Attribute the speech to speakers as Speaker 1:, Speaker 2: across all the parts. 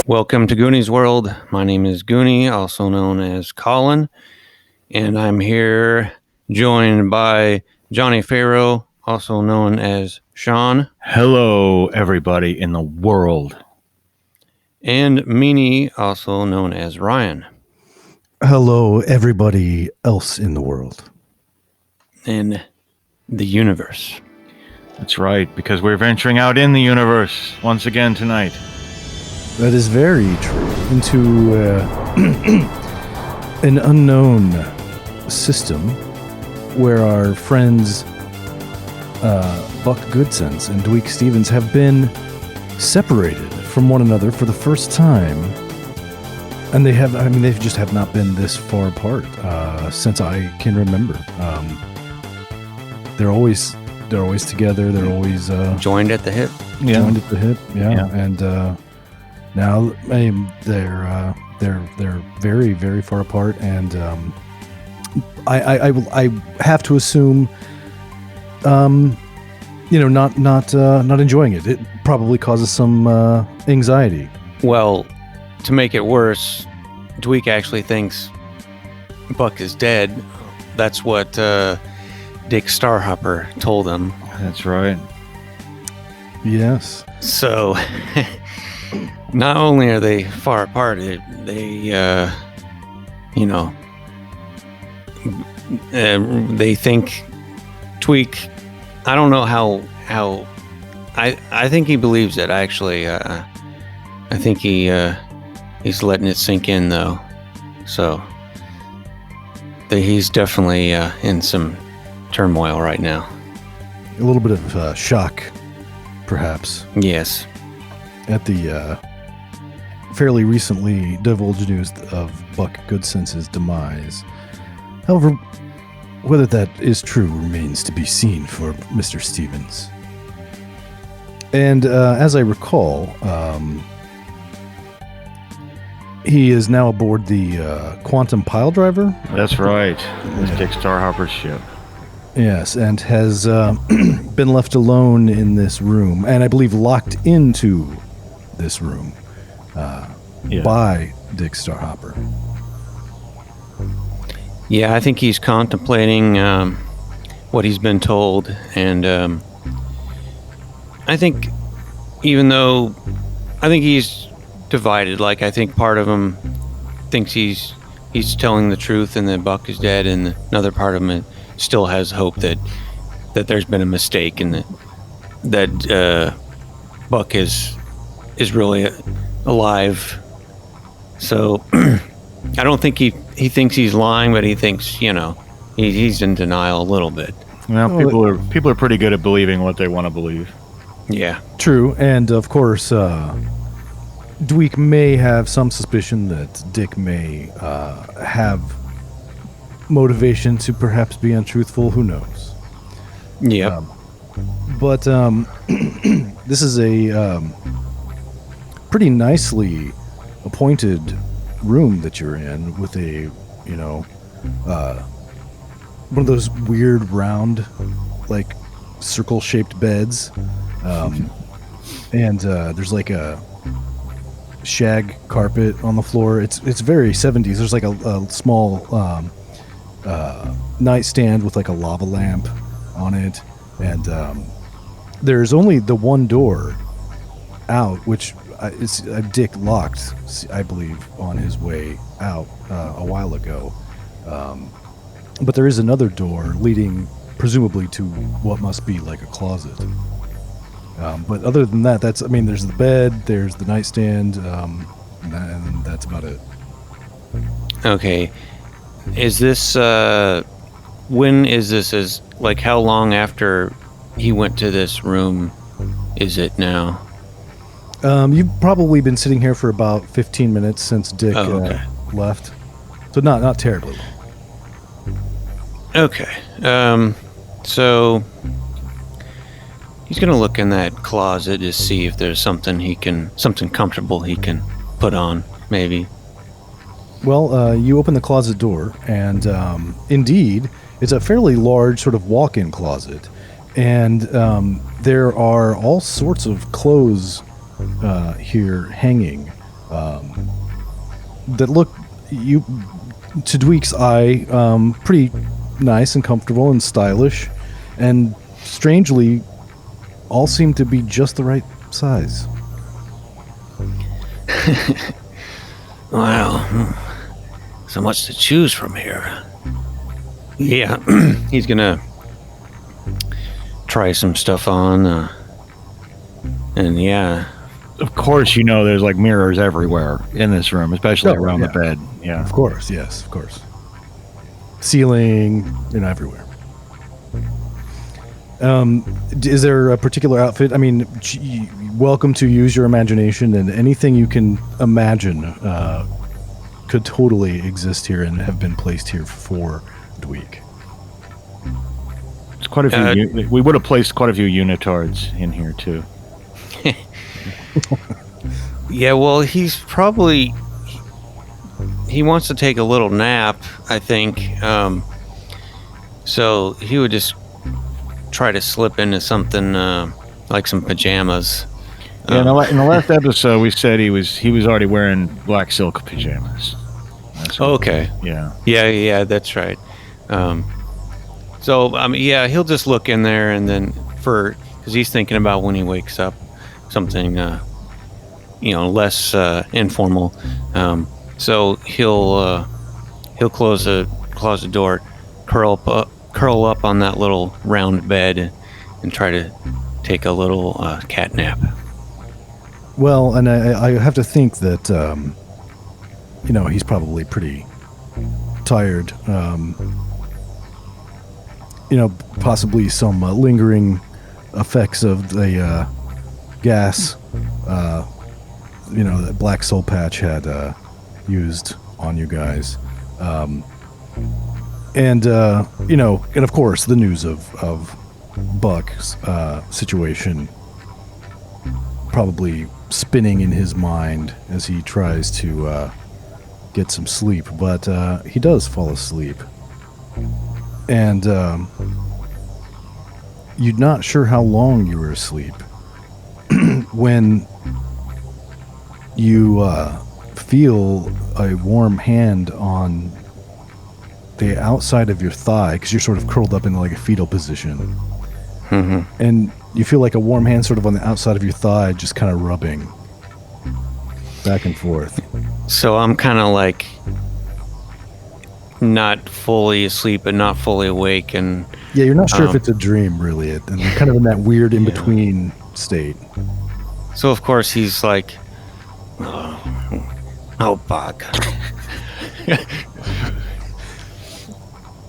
Speaker 1: Welcome to Goonie's World. My name is Goonie, also known as Colin, and I'm here joined by Johnny Farrow, also known as Sean.
Speaker 2: Hello, everybody in the world.
Speaker 1: And Meanie, also known as Ryan.
Speaker 3: Hello, everybody else in the world.
Speaker 1: In the universe.
Speaker 2: That's right, because we're venturing out in the universe once again tonight.
Speaker 3: That is very true. Into an unknown system where our friends Buck Goodsense and Dweich Stevens have been separated from one another for the first time. And they just have not been this far apart since I can remember. They're always together. They're always
Speaker 1: joined at the hip.
Speaker 3: Joined at the hip. Yeah. And now they're very, very far apart. And I have to assume, not enjoying it. It probably causes some anxiety.
Speaker 1: Well, to make it worse, Dweich actually thinks Buck is dead. That's what Dick Starhopper told him.
Speaker 2: That's right.
Speaker 3: Yes.
Speaker 1: So, not only are they far apart, they think Dweich. I don't know how. I think he believes it. Actually, I think he's letting it sink in, though. So he's definitely in some turmoil right now.
Speaker 3: A little bit of shock, perhaps.
Speaker 1: Yes.
Speaker 3: At the fairly recently divulged news of Buck Goodsense's demise. However, whether that is true remains to be seen for Mr. Stevens. And as I recall, he is now aboard the Quantum Piledriver.
Speaker 2: That's right. It's Dick Starhopper's ship.
Speaker 3: Yes, and has been left alone in this room, and I believe locked into this room by Dick Starhopper.
Speaker 1: Yeah, I think he's contemplating what he's been told, and I think he's divided. Like, I think part of him thinks he's telling the truth and that Buck is dead, and another part of him still has hope that there's been a mistake and that Buck is really alive. So I don't think he thinks he's lying, but he thinks he's in denial a little bit.
Speaker 2: Well, people are pretty good at believing what they want to believe.
Speaker 1: Yeah,
Speaker 3: true. And of course, Dweich may have some suspicion that Dick may have motivation to perhaps be untruthful. Who knows?
Speaker 1: Yeah.
Speaker 3: But this is a pretty nicely appointed room that you're in with a, one of those weird round, like circle-shaped beds. And there's like a shag carpet on the floor. It's very 70s. There's like a small nightstand with like a lava lamp on it, and there's only the one door out, which Dick locked, I believe, on his way out a while ago. But there is another door leading presumably to what must be like a closet. But other than that, there's the bed, there's the nightstand, and that's about it.
Speaker 1: Okay. Is this, when is this, like, how long after he went to this room is it now?
Speaker 3: You've probably been sitting here for about 15 minutes since Dick left. So not terribly long.
Speaker 1: Okay. So he's going to look in that closet to see if there's something comfortable he can put on, maybe.
Speaker 3: Well, you open the closet door, and indeed, it's a fairly large sort of walk-in closet. And there are all sorts of clothes here hanging that look to Dweich's eye pretty nice and comfortable and stylish, and strangely all seem to be just the right size.
Speaker 1: Wow. So much to choose from here. Yeah, he's gonna try some stuff on, and yeah.
Speaker 2: Of course, there's like mirrors everywhere in this room, especially around the bed. Yeah.
Speaker 3: Of course, yes, of course. Ceiling, everywhere. Is there a particular outfit? I mean, welcome to use your imagination, and anything you can imagine could totally exist here and have been placed here for Dweich.
Speaker 2: It's quite a few. We would have placed quite a few unitards in here too.
Speaker 1: Yeah, well, he's probably he wants to take a little nap, I think. So he would just try to slip into something like some pajamas.
Speaker 2: Yeah, in the last episode, we said he was already wearing black silk pajamas.
Speaker 1: Okay. Yeah, that's right. So he'll just look in there, and then because he's thinking about when he wakes up, something less informal. So he'll close the closet door, curl up on that little round bed, and try to take a little cat nap.
Speaker 3: Well, and I have to think that he's probably pretty tired. Possibly some lingering effects of the gas, that Black Soul Patch had used on you guys. And of course, the news of Buck's situation probably spinning in his mind as he tries to get some sleep. But he does fall asleep. And you're not sure how long you were asleep when you feel a warm hand on the outside of your thigh, because you're sort of curled up in like a fetal position.
Speaker 1: Mm-hmm.
Speaker 3: And you feel like a warm hand sort of on the outside of your thigh, just kind of rubbing back and forth.
Speaker 1: So I'm kind of like not fully asleep but not fully awake, and
Speaker 3: yeah, you're not sure if it's a dream really, and you're kind of in that weird in-between state.
Speaker 1: So of course he's like, oh Buck.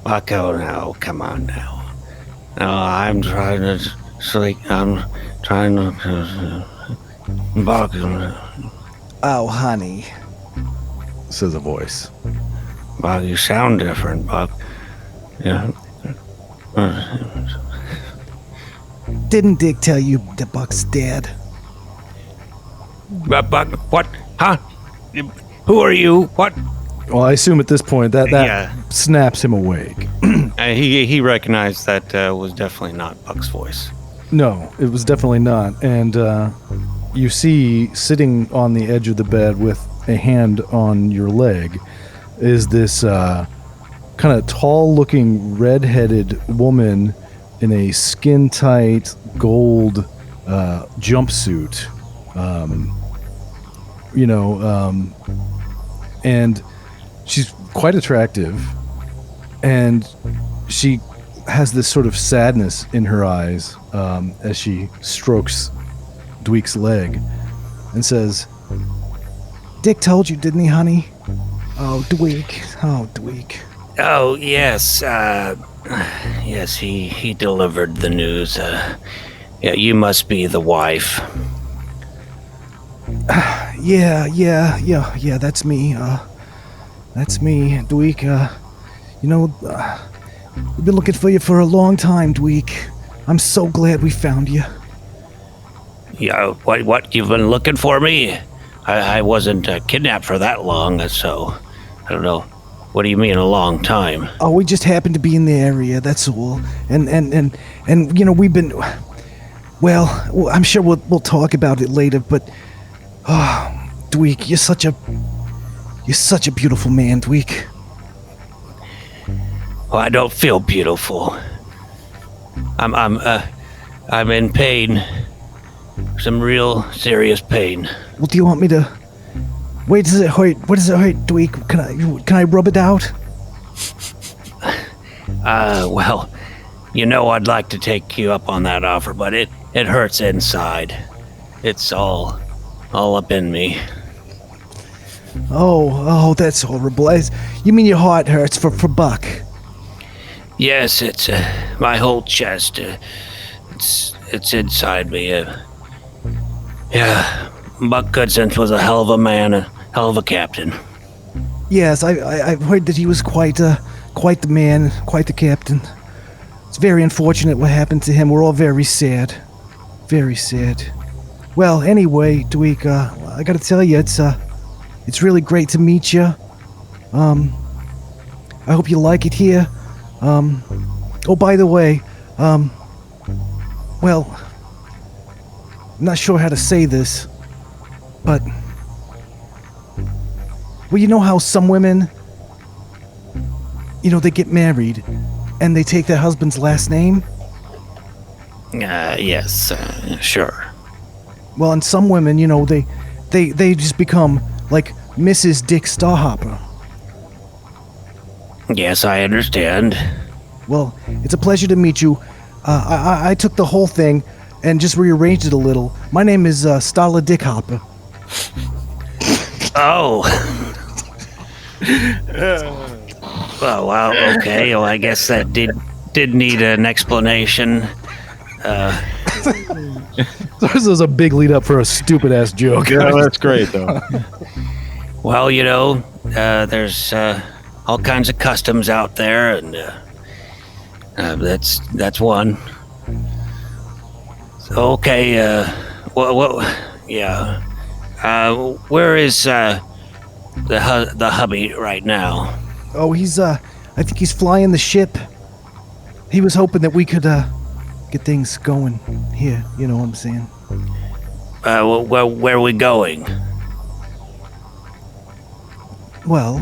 Speaker 1: Buck, oh no, come on now. No, I'm trying to sleep. I'm trying to Buck.
Speaker 4: Oh, honey,
Speaker 3: says a voice.
Speaker 1: Buck, you sound different, Buck. Yeah.
Speaker 4: didn't Dick tell you that Buck's dead?
Speaker 1: Buck, what? Huh? Who are you? What?
Speaker 3: Well, I assume at this point that snaps him awake.
Speaker 1: He recognized that was definitely not Buck's voice.
Speaker 3: No, it was definitely not. And you see, sitting on the edge of the bed with a hand on your leg, is this kind of tall-looking, red-headed woman in a skin-tight gold jumpsuit. And she's quite attractive, and she has this sort of sadness in her eyes as she strokes Dweich's leg and says,
Speaker 4: Dick told you, didn't he, honey? Oh, Dweich.
Speaker 1: Oh, yes. Yes, he delivered the news. Yeah, you must be the wife.
Speaker 4: Yeah, that's me. That's me, Dweich. We've been looking for you for a long time, Dweich. I'm so glad we found you.
Speaker 1: Yeah, what? You've been looking for me? I wasn't kidnapped for that long, so I don't know. What do you mean a long time?
Speaker 4: Oh, we just happened to be in the area, that's all. And we've been... Well, I'm sure we'll talk about it later, but... Dweich, you're such a beautiful man, Dweich.
Speaker 1: Well, I don't feel beautiful. I'm in pain. Some real serious pain.
Speaker 4: Well, do you want me to? Where does it hurt? What does it hurt, Dweich? Can I rub it out?
Speaker 1: Well, you know I'd like to take you up on that offer, but it hurts inside. It's all up in me.
Speaker 4: Oh, that's horrible. You mean your heart hurts for Buck?
Speaker 1: Yes, it's my whole chest. It's inside me. Yeah, Buck Goodson was a hell of a man, a hell of a captain.
Speaker 4: Yes, I've heard that he was quite the man, quite the captain. It's very unfortunate what happened to him. We're all very sad. Very sad. Well, anyway, Dweich, I gotta tell you, it's really great to meet you. I hope you like it here. Oh, by the way, well, I'm not sure how to say this, but, well, you know how some women, they get married and they take their husband's last name?
Speaker 1: Yes, sure.
Speaker 4: Well, and some women, they just become like Mrs. Dick Starhopper.
Speaker 1: Yes, I understand.
Speaker 4: Well, it's a pleasure to meet you. I took the whole thing and just rearranged it a little. My name is Starla Dick Hopper.
Speaker 1: Oh. Oh, wow, okay. Well, I guess that did need an explanation.
Speaker 3: This is a big lead up for a stupid ass joke.
Speaker 2: Yeah, that's great though.
Speaker 1: Well, there's all kinds of customs out there, and that's one. So, okay, yeah. Where is the hubby right now?
Speaker 4: Oh, I think he's flying the ship. He was hoping that we could get things going here, you know what I'm saying?
Speaker 1: Where are we going?
Speaker 4: Well,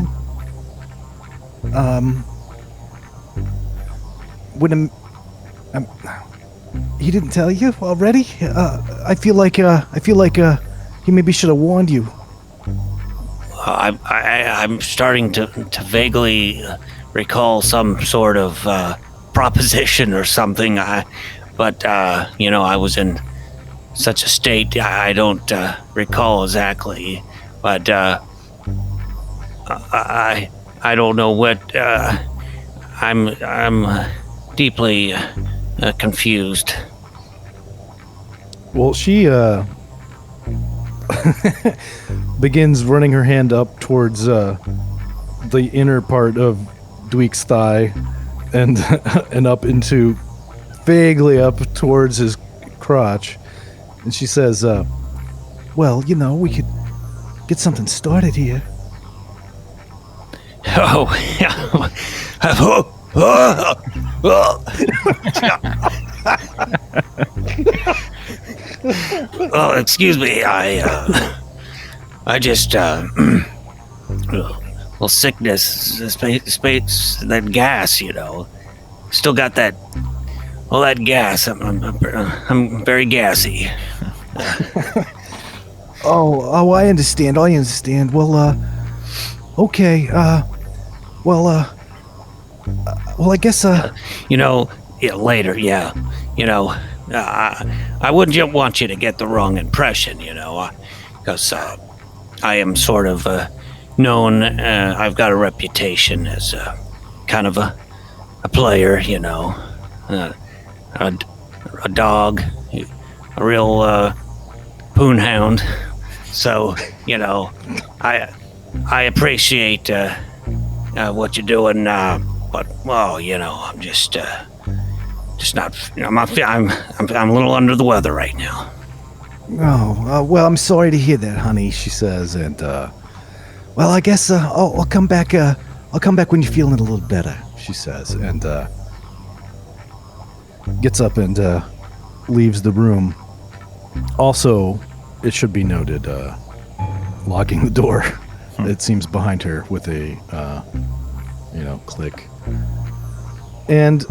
Speaker 4: he didn't tell you already? I feel like he maybe should have warned you.
Speaker 1: I'm starting to vaguely recall some sort of proposition or something. But I was in such a state I don't recall exactly. But I don't know what. I'm deeply confused.
Speaker 3: Well, she begins running her hand up towards the inner part of Dweich's thigh and and up into vaguely up towards his crotch. And she says,
Speaker 4: well, we could get something started here.
Speaker 1: Oh, oh, excuse me. I just well, sickness, space, that gas, Still got that. All that gas. I'm very gassy.
Speaker 4: Oh, I understand. Well, okay. Well, I guess.
Speaker 1: Later. Yeah. I wouldn't want you to get the wrong impression. Because I am sort of known. I've got a reputation as kind of a player. A dog, a real poonhound. So, I appreciate what you're doing, but well, I'm just not. I'm a little under the weather right now.
Speaker 4: Oh, well, I'm sorry to hear that, honey. She says, and well, I guess I'll come back. I'll come back when you're feeling a little better. She says, and
Speaker 3: gets up and leaves the room. Also, it should be noted, locking the door. It seems behind her with a, click. And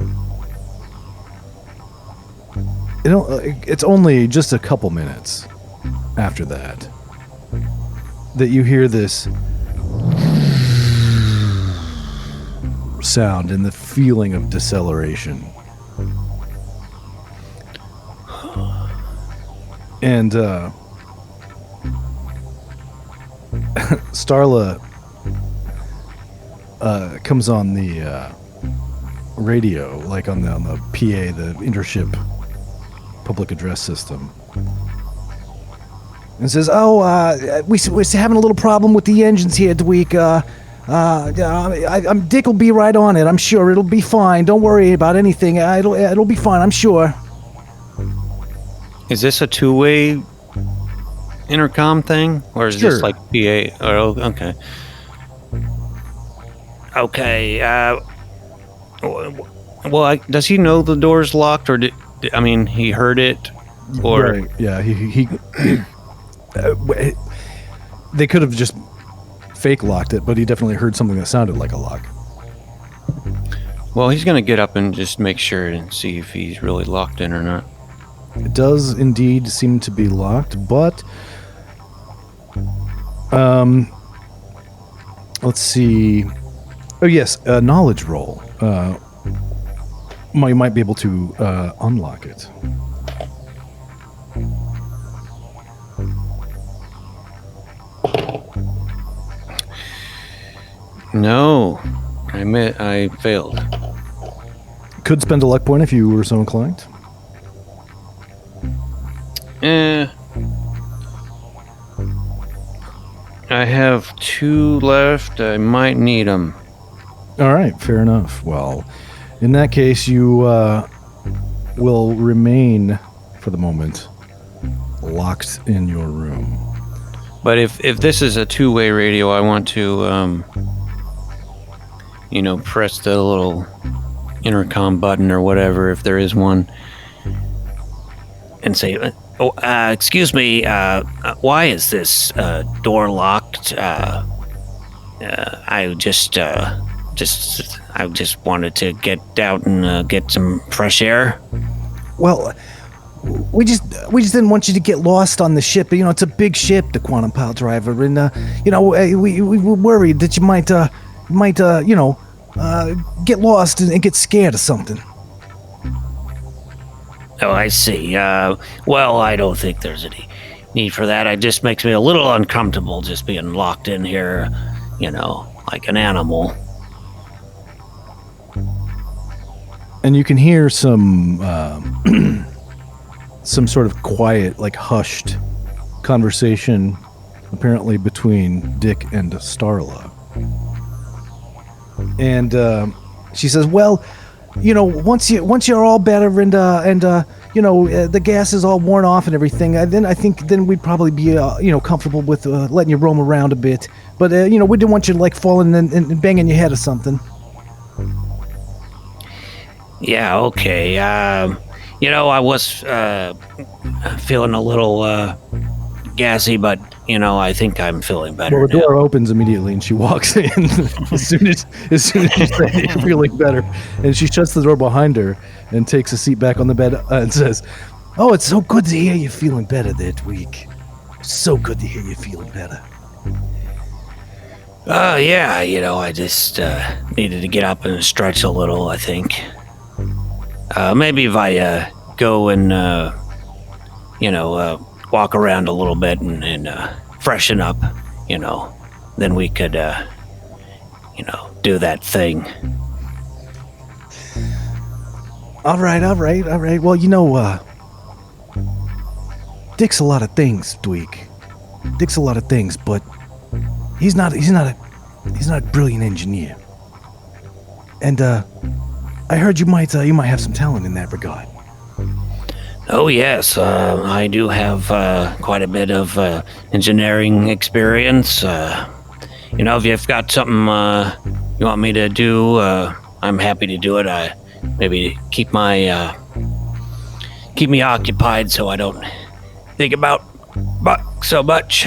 Speaker 3: it's only just a couple minutes after that you hear this sound and the feeling of deceleration. And Starla comes on the radio, like on the PA, the intership public address system, and says, we're having a little problem with the engines here, Dweich. Dick will be right on it. I'm sure it'll be fine. Don't worry about anything. It'll be fine, I'm sure.
Speaker 1: Is this a two-way intercom thing, or is this like PA? Oh, okay. Okay. Well, does he know the door's locked, or he heard it, or
Speaker 3: right. Yeah, he they could have just fake locked it, but he definitely heard something that sounded like a lock.
Speaker 1: Well, he's gonna get up and just make sure and see if he's really locked in or not.
Speaker 3: It does indeed seem to be locked, but let's see. Oh yes, a knowledge roll. You might be able to unlock it.
Speaker 1: No, I failed.
Speaker 3: Could spend a luck point if you were so inclined.
Speaker 1: I have 2 left. I might need them.
Speaker 3: All right, fair enough. Well, in that case, you will remain, for the moment, locked in your room.
Speaker 1: But if this is a two-way radio, I want to, press the little intercom button or whatever, if there is one, and say, excuse me, why is this door locked? I just wanted to get out and get some fresh air.
Speaker 4: Well, we just didn't want you to get lost on the ship. It's a big ship, the Quantum Piledriver, and we were worried that you might get lost and get scared or something.
Speaker 1: Oh, I see. Well, I don't think there's any need for that. It just makes me a little uncomfortable just being locked in here, like an animal.
Speaker 3: And you can hear some sort of quiet, like hushed conversation, apparently between Dick and Starla. And she says, "Well, once you're all better and the gas is all worn off and everything, then we'd probably be comfortable with letting you roam around a bit. But we didn't want you like falling and banging your head or something."
Speaker 1: Yeah, okay. I was feeling a little gassy, but I think I'm feeling better.
Speaker 3: Well, the door opens immediately, and she walks in as soon as you say you're feeling better, and she shuts the door behind her and takes a seat back on the bed and says,
Speaker 4: "Oh, it's so good to hear you feeling better that week. So good to hear you feeling better."
Speaker 1: Yeah, I just needed to get up and stretch a little, I think. Maybe if I go and walk around a little bit and freshen up, then we could do that thing.
Speaker 4: All right. Well, Dick's a lot of things, Dweich. Dick's a lot of things, but he's not a brilliant engineer. And I heard you might have some talent in that regard.
Speaker 1: Oh yes, I do have quite a bit of engineering experience. If you've got something you want me to do, I'm happy to do it. I maybe keep me occupied so I don't think about buck so much.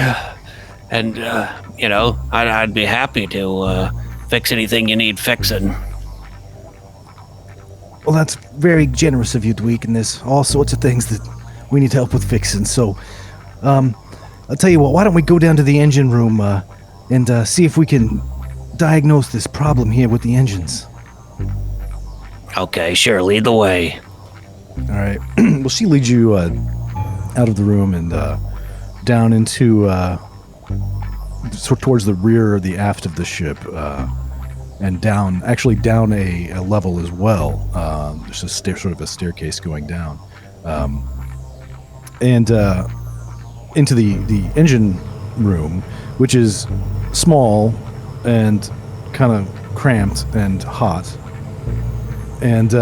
Speaker 5: And, I'd be happy to fix anything you need fixing.
Speaker 4: Well, that's very generous of you, Dweich, and there's all sorts of things that we need help with fixing. So, I'll tell you what, why don't we go down to the engine room and see if we can diagnose this problem here with the engines.
Speaker 5: Okay, sure, lead the way.
Speaker 3: All right. Well, she leads you out of the room and down into towards the rear or the aft of the ship, and down a level as well. There's a sort of a staircase going down, and into the engine room, which is small and kind of cramped and hot. And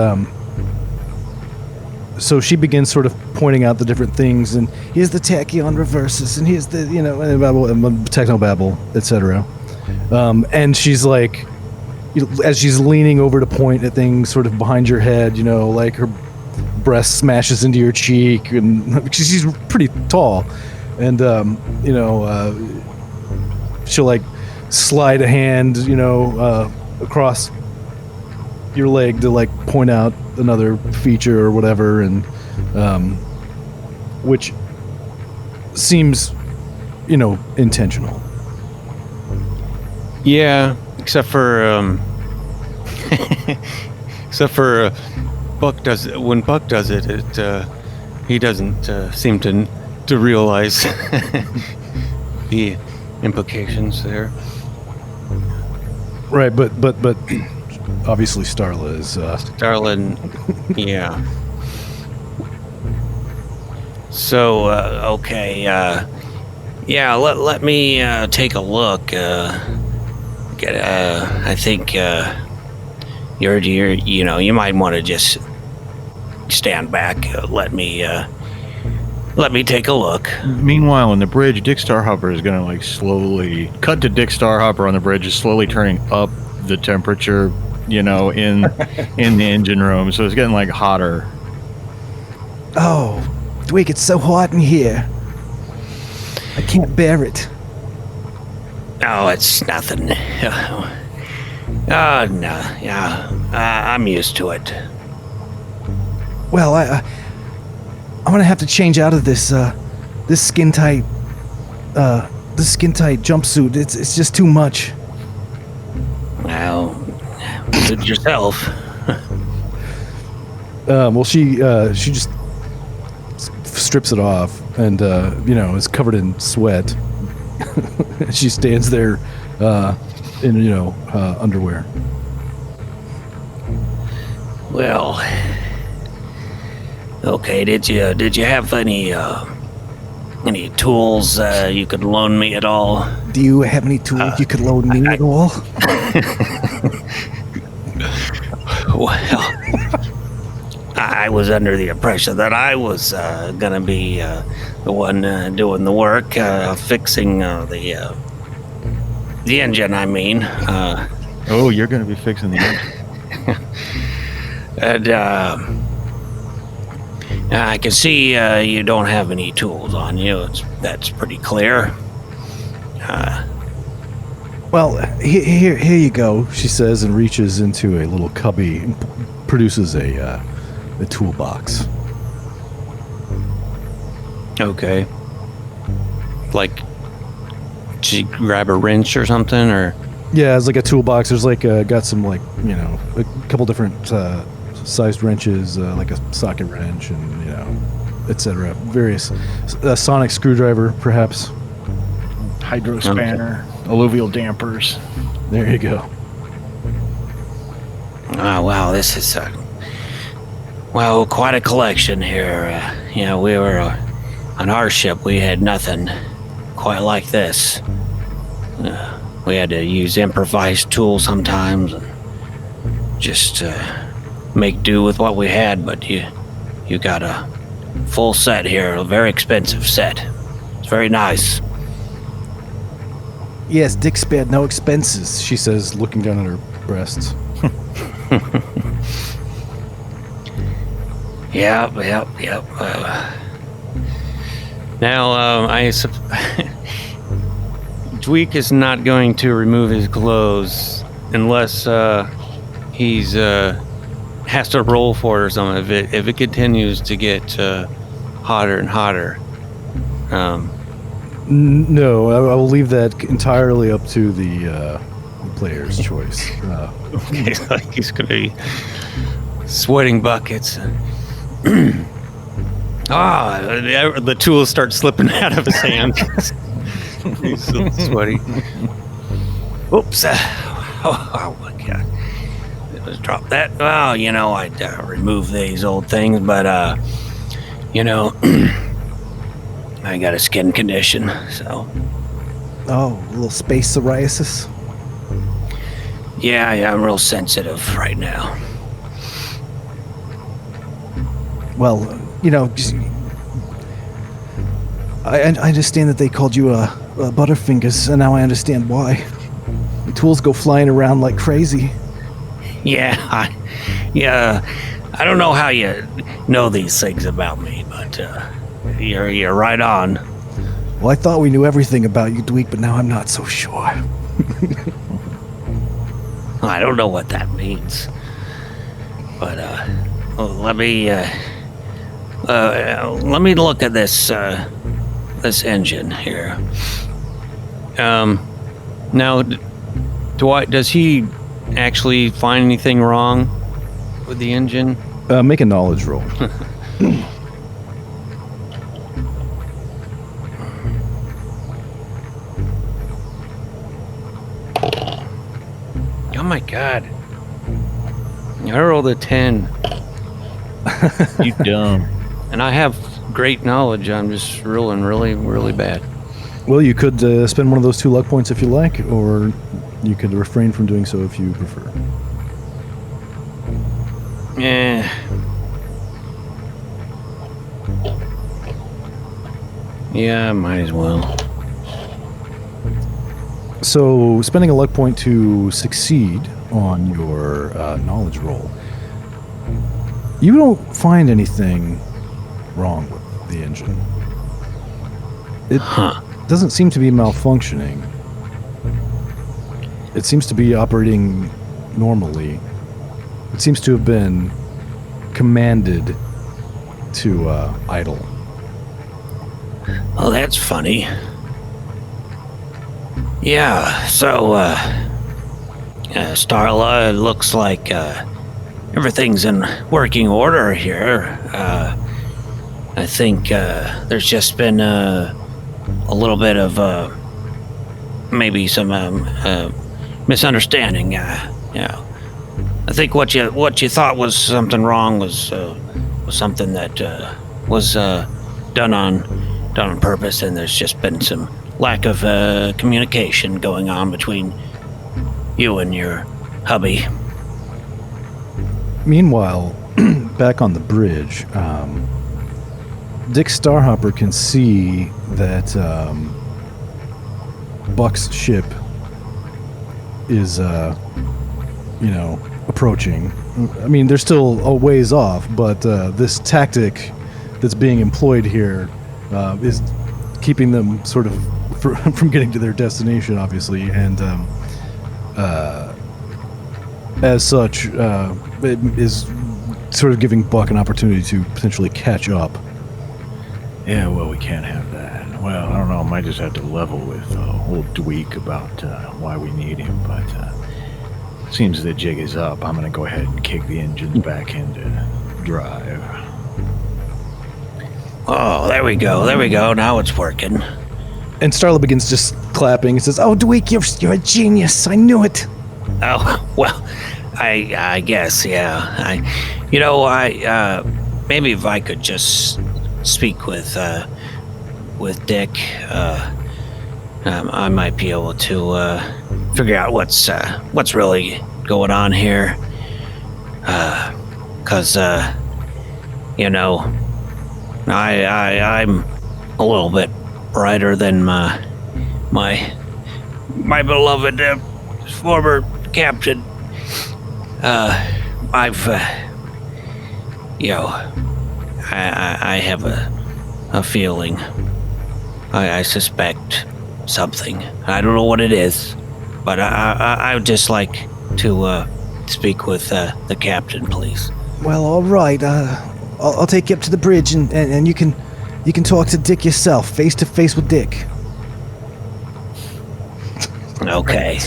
Speaker 3: so she begins sort of pointing out the different things, and here's the tachyon reverses, and here's the, technobabble, etc. And she's like, as she's leaning over to point at things sort of behind your head, like her breast smashes into your cheek, and she's pretty tall, and she'll like slide a hand, across your leg to like point out another feature or whatever, and which seems, intentional.
Speaker 1: Yeah, except for Buck does it. When Buck does it, he doesn't seem to realize the implications there.
Speaker 3: Right, but obviously Starla is
Speaker 1: Darlin, yeah.
Speaker 5: So, okay, let me take a look. I think you might want to just stand back. Let me take a look.
Speaker 2: Meanwhile, on the bridge, Dick Starhopper is going to like slowly cut to Dick Starhopper on the bridge, is slowly turning up the temperature, in the engine room. So it's getting like hotter.
Speaker 4: Oh, Dweich, it's so hot in here. I can't bear it.
Speaker 5: Oh, it's nothing. Oh, no, yeah, I'm used to it.
Speaker 4: Well, I'm gonna have to change out of this skin tight jumpsuit. It's just too much.
Speaker 5: Well, do it yourself.
Speaker 3: Well, she just strips it off and is covered in sweat. She stands there in underwear.
Speaker 5: Well, okay. Did you have any tools you could loan me at all?
Speaker 4: Do you have any tools you could loan me at all?
Speaker 5: Well, I was under the impression that I was gonna be the one doing the work, fixing the engine. I mean.
Speaker 2: Oh, you're going to be fixing the engine.
Speaker 5: And I can see you don't have any tools on you. That's pretty clear.
Speaker 3: Well, here you go, she says, and reaches into a little cubby and produces a toolbox.
Speaker 1: Okay. Like, did you grab a wrench or something, or?
Speaker 3: Yeah, it's like a toolbox. There's like got some a couple different sized wrenches, like a socket wrench, and etc. Various sonic screwdriver, perhaps.
Speaker 2: Hydro spanner, alluvial dampers.
Speaker 3: There you go.
Speaker 5: Oh, wow, this is quite a collection here. We were on our ship. We had nothing quite like this. We had to use improvised tools sometimes, and just make do with what we had. But you got a full set here, a very expensive set. It's very nice.
Speaker 4: Yes, Dick spared no expenses.
Speaker 3: She says, looking down at her breasts.
Speaker 5: Yep.
Speaker 1: Now, Dweich is not going to remove his clothes unless he's has to roll for it or something. If it continues to get hotter and hotter.
Speaker 3: No, I will leave that entirely up to the player's choice.
Speaker 1: Okay, like he's gonna be sweating buckets. The tools start slipping out of his hand. He's so sweaty. Oops. Oh my god. Let's drop that. Well, I'd remove these old things, but, I got a skin condition, so.
Speaker 4: Oh, a little space psoriasis.
Speaker 5: Yeah, I'm real sensitive right now.
Speaker 4: Well, I understand that they called you Butterfingers, and now I understand why. The tools go flying around like crazy.
Speaker 5: Yeah, I don't know how you know these things about me, but you're right on.
Speaker 4: Well, I thought we knew everything about you, Dweich, but now I'm not so sure.
Speaker 5: I don't know what that means, but let me look at this engine here.
Speaker 1: Now, Dwight, does he actually find anything wrong with the engine?
Speaker 3: Make a knowledge roll.
Speaker 1: Oh my god. I rolled a 10.
Speaker 2: You dumb.
Speaker 1: And I have great knowledge. I'm just rolling really, really bad.
Speaker 3: Well, you could spend one of those 2 luck points if you like, or you could refrain from doing so if you prefer.
Speaker 1: Yeah. Yeah, might as well.
Speaker 3: So, spending a luck point to succeed on your knowledge roll, you don't find anything wrong with the engine. It doesn't seem to be malfunctioning. It seems to be operating normally. It seems to have been commanded to idle.
Speaker 5: Oh, that's funny. Yeah, so, Starla, it looks like everything's in working order here. I think there's just been a little bit of maybe some misunderstanding. Yeah, I think what you thought was something wrong was something that was done on purpose, and there's just been some lack of communication going on between you and your hubby.
Speaker 3: Meanwhile, back on the bridge, Dick Starhopper can see that Buck's ship is, approaching. I mean, they're still a ways off, but this tactic that's being employed here is keeping them sort of from getting to their destination, obviously, and as such, it is sort of giving Buck an opportunity to potentially catch up.
Speaker 2: Yeah, well, we can't have that. Well, I don't know. I might just have to level with old Dweich about why we need him, but seems the jig is up. I'm going to go ahead and kick the engines back into drive.
Speaker 5: Oh, there we go. Now it's working.
Speaker 4: And Starla begins just clapping and says, "Oh, Dweich, you're a genius. I knew it."
Speaker 5: Oh, well, I guess, yeah. Maybe if I could just speak with Dick, I might be able to figure out what's really going on here. 'Cause I'm a little bit brighter than my beloved former captain. I have a feeling. I suspect something. I don't know what it is, but I would just like to speak with the captain, please.
Speaker 4: Well, all right. I'll take you up to the bridge, and you can talk to Dick yourself, face to face with Dick.
Speaker 5: Okay.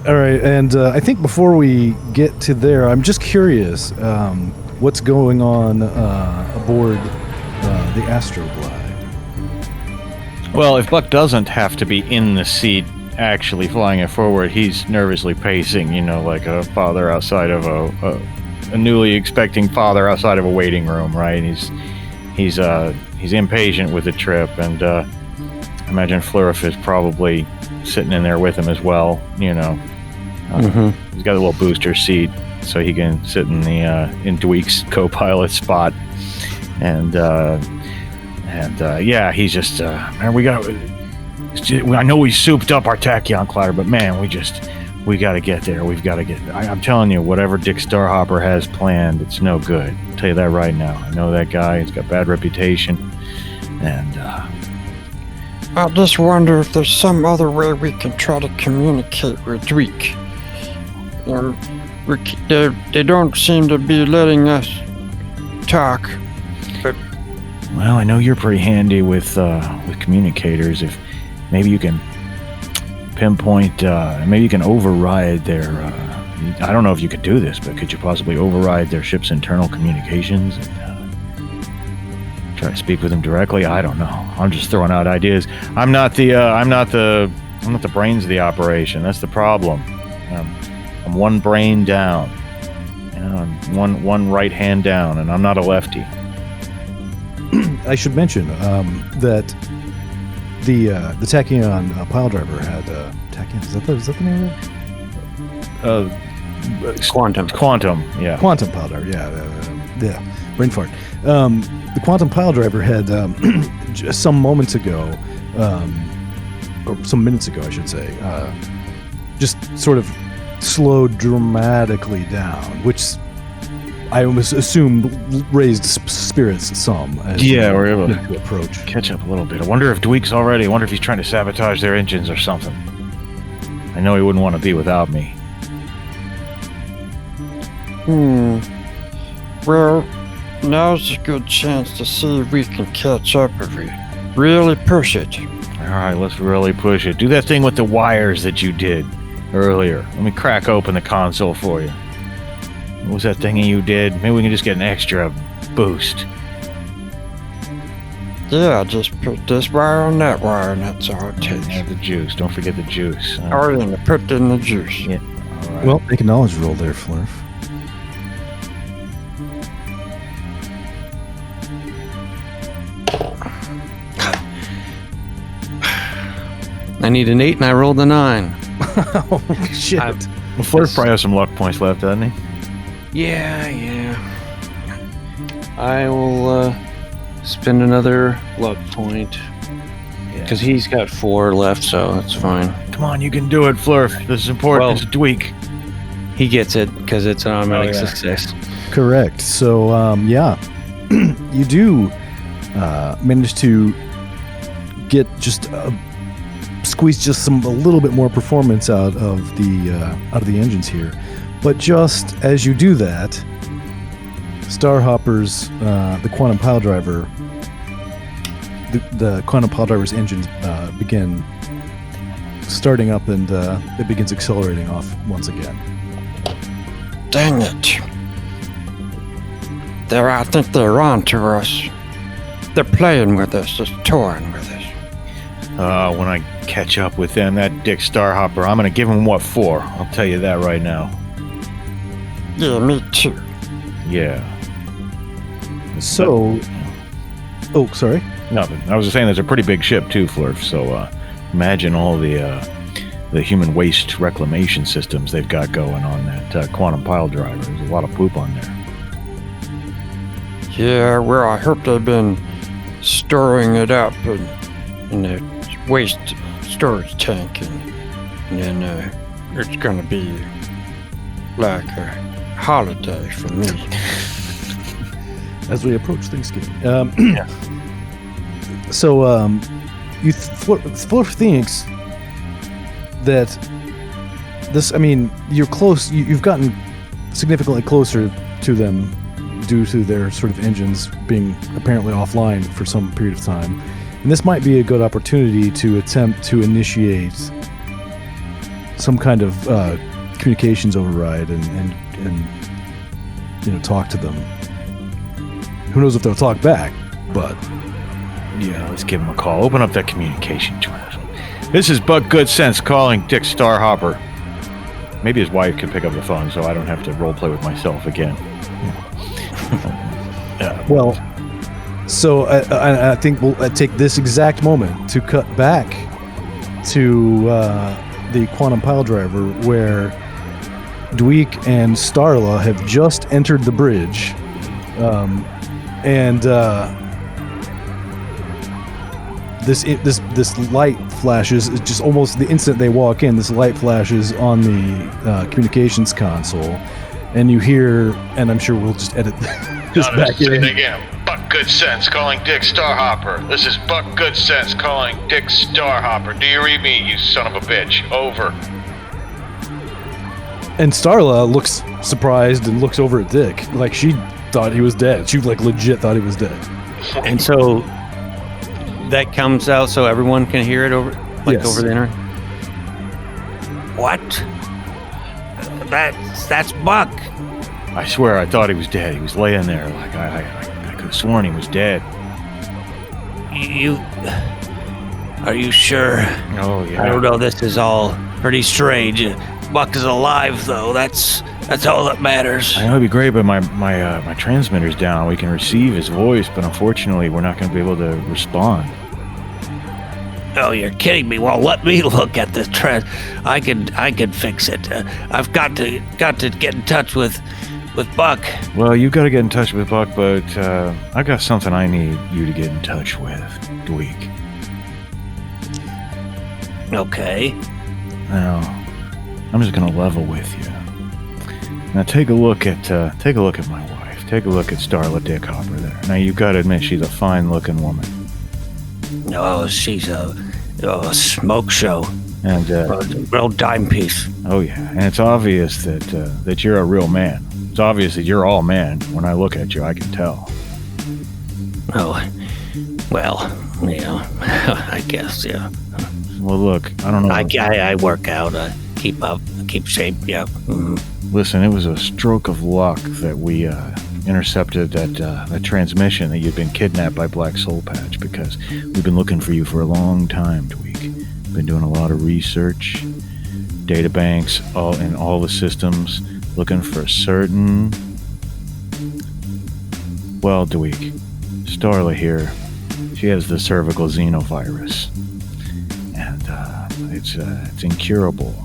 Speaker 3: All right, and I think before we get to there, I'm just curious what's going on aboard the AstroGlide.
Speaker 2: Well, if Buck doesn't have to be in the seat actually flying it forward, he's nervously pacing, like a father outside of a newly expecting father outside of a waiting room, right? He's impatient with the trip, and I imagine Flurf is probably sitting in there with him as well, He's got a little booster seat so he can sit in in Dweich's co-pilot spot, and yeah, he's just man, I know we souped up our tachyon clatter, but man, we got to get there. We've got to get. I'm telling you, whatever Dick Starhopper has planned, it's no good. I'll tell you that right now. I know that guy. He's got bad reputation, and
Speaker 6: I just wonder if there's some other way we can try to communicate with Dweich. They don't seem to be letting us talk.
Speaker 2: well, I know you're pretty handy with communicators. If maybe you can pinpoint, maybe you can override their. I don't know if you could do this, but could you possibly override their ship's internal communications and try to speak with them directly? I don't know. I'm just throwing out ideas. I'm not the brains of the operation. That's the problem. I'm one brain down. I'm one right hand down, and I'm not a lefty.
Speaker 3: I should mention that the Tachyon Piledriver had Tachyon. Is that the name of it?
Speaker 2: Quantum, yeah.
Speaker 3: Quantum Piledriver, yeah, brain fart. The Quantum Piledriver had some moments ago, or some minutes ago, I should say, just sort of slowed dramatically down, which I almost assumed raised spirits some.
Speaker 2: Yeah, we're able
Speaker 3: to approach.
Speaker 2: Catch up a little bit. I wonder if Dweich's already. I wonder if he's trying to sabotage their engines or something. I know he wouldn't want to be without me.
Speaker 6: Well, now's a good chance to see if we can catch up if we really push it.
Speaker 2: All right, let's really push it. Do that thing with the wires that you did earlier. Let me crack open the console for you. What was that thing you did? Maybe we can just get an extra boost.
Speaker 6: Yeah, just put this wire on that wire, and that's all it takes.
Speaker 2: Add the juice. Don't forget the juice.
Speaker 6: Oh, yeah, put it in the juice.
Speaker 2: Yeah. All right.
Speaker 3: Well, make a knowledge roll there, Flurf.
Speaker 1: I need an 8 and I rolled a 9.
Speaker 3: Oh, shit.
Speaker 2: Well, Flurf probably has some luck points left, doesn't he?
Speaker 1: Yeah. I will spend another luck point. Because he's got 4 left, so that's fine.
Speaker 2: Come on, you can do it, Flurf. This is important.
Speaker 1: Well,
Speaker 2: This is Dweich.
Speaker 1: He gets it because it's an automatic
Speaker 2: yeah.
Speaker 1: success.
Speaker 3: Correct. So, yeah, you do manage to get squeeze just a little bit more performance out of the engines here. But just as you do that, Starhopper's the Quantum Piledriver, the Quantum Piledriver's engines begin starting up, and it begins accelerating off once again.
Speaker 6: Dang it. I think they're on to us. They're playing with us, just toying with us.
Speaker 2: When I catch up with them, that Dick Starhopper, I'm going to give him what for. I'll tell you that right now.
Speaker 6: Yeah, me too.
Speaker 2: Yeah.
Speaker 3: So, oh, sorry.
Speaker 2: Nothing. I was just saying there's a pretty big ship too, Flurf. So imagine all the human waste reclamation systems they've got going on that Quantum Piledriver. There's a lot of poop on there.
Speaker 6: Yeah, well, I hope they've been storing it up in the waste storage tank, and then it's gonna be like a holiday for me.
Speaker 3: As we approach Thanksgiving. So Fleur thinks that this. I mean, you're close. You've gotten significantly closer to them due to their sort of engines being apparently offline for some period of time, and this might be a good opportunity to attempt to initiate some kind of communications override and talk to them. Who knows if they'll talk back, but
Speaker 2: Yeah, let's give him a call. Open up that communication channel. This is Buck Good Sense calling Dick Starhopper. Maybe his wife can pick up the phone so I don't have to roleplay with myself again.
Speaker 3: well, so I think we'll take this exact moment to cut back to the Quantum Piledriver, where Dweich and Starla have just entered the bridge, and this light flashes. It's just almost the instant they walk in. This light flashes on the communications console, and you hear. And I'm sure we'll just edit this back in.
Speaker 2: Again. Buck Good Sense calling Dick Starhopper. This is Buck Good Sense calling Dick Starhopper. Do you read me, you son of a bitch? Over.
Speaker 3: And Starla looks surprised and looks over at Dick, like she thought he was dead. She legit thought he was dead.
Speaker 1: And so that comes out so everyone can hear it over the internet.
Speaker 5: What? That's Buck.
Speaker 2: I swear I thought he was dead. He was laying there like I could have sworn he was dead.
Speaker 5: Are you sure?
Speaker 2: Oh, yeah.
Speaker 5: I don't know. This is all pretty strange. Buck is alive, though. That's all that matters.
Speaker 2: I know it'd be great, but my transmitter's down. We can receive his voice, but unfortunately, we're not going to be able to respond.
Speaker 5: Oh, you're kidding me. Well, let me look at this I could fix it. I've got to get in touch with Buck.
Speaker 2: Well, you've got to get in touch with Buck, but I got something I need you to get in touch with, Dweich.
Speaker 5: Okay.
Speaker 2: Now, I'm just going to level with you. Now, take a look at my wife. Take a look at Starla Dickhopper there. Now, you've got to admit she's a fine-looking woman.
Speaker 5: Oh, she's a smoke show.
Speaker 2: And
Speaker 5: A real dime piece.
Speaker 2: oh yeah, and it's obvious that you're a real man. It's obvious that you're all man. When I look at you, I can tell.
Speaker 5: Oh, well, I guess, yeah.
Speaker 2: Well, look, I don't know.
Speaker 5: I work out. I keep shape. Yeah. Mm-hmm.
Speaker 2: Listen, it was a stroke of luck that we intercepted that transmission that you'd been kidnapped by Black Soul Patch, because we've been looking for you for a long time, Dweich. Been doing a lot of research, data banks, in all the systems, looking for a certain. Well, Dweich, Starla here, she has the cervical xenovirus, and it's incurable.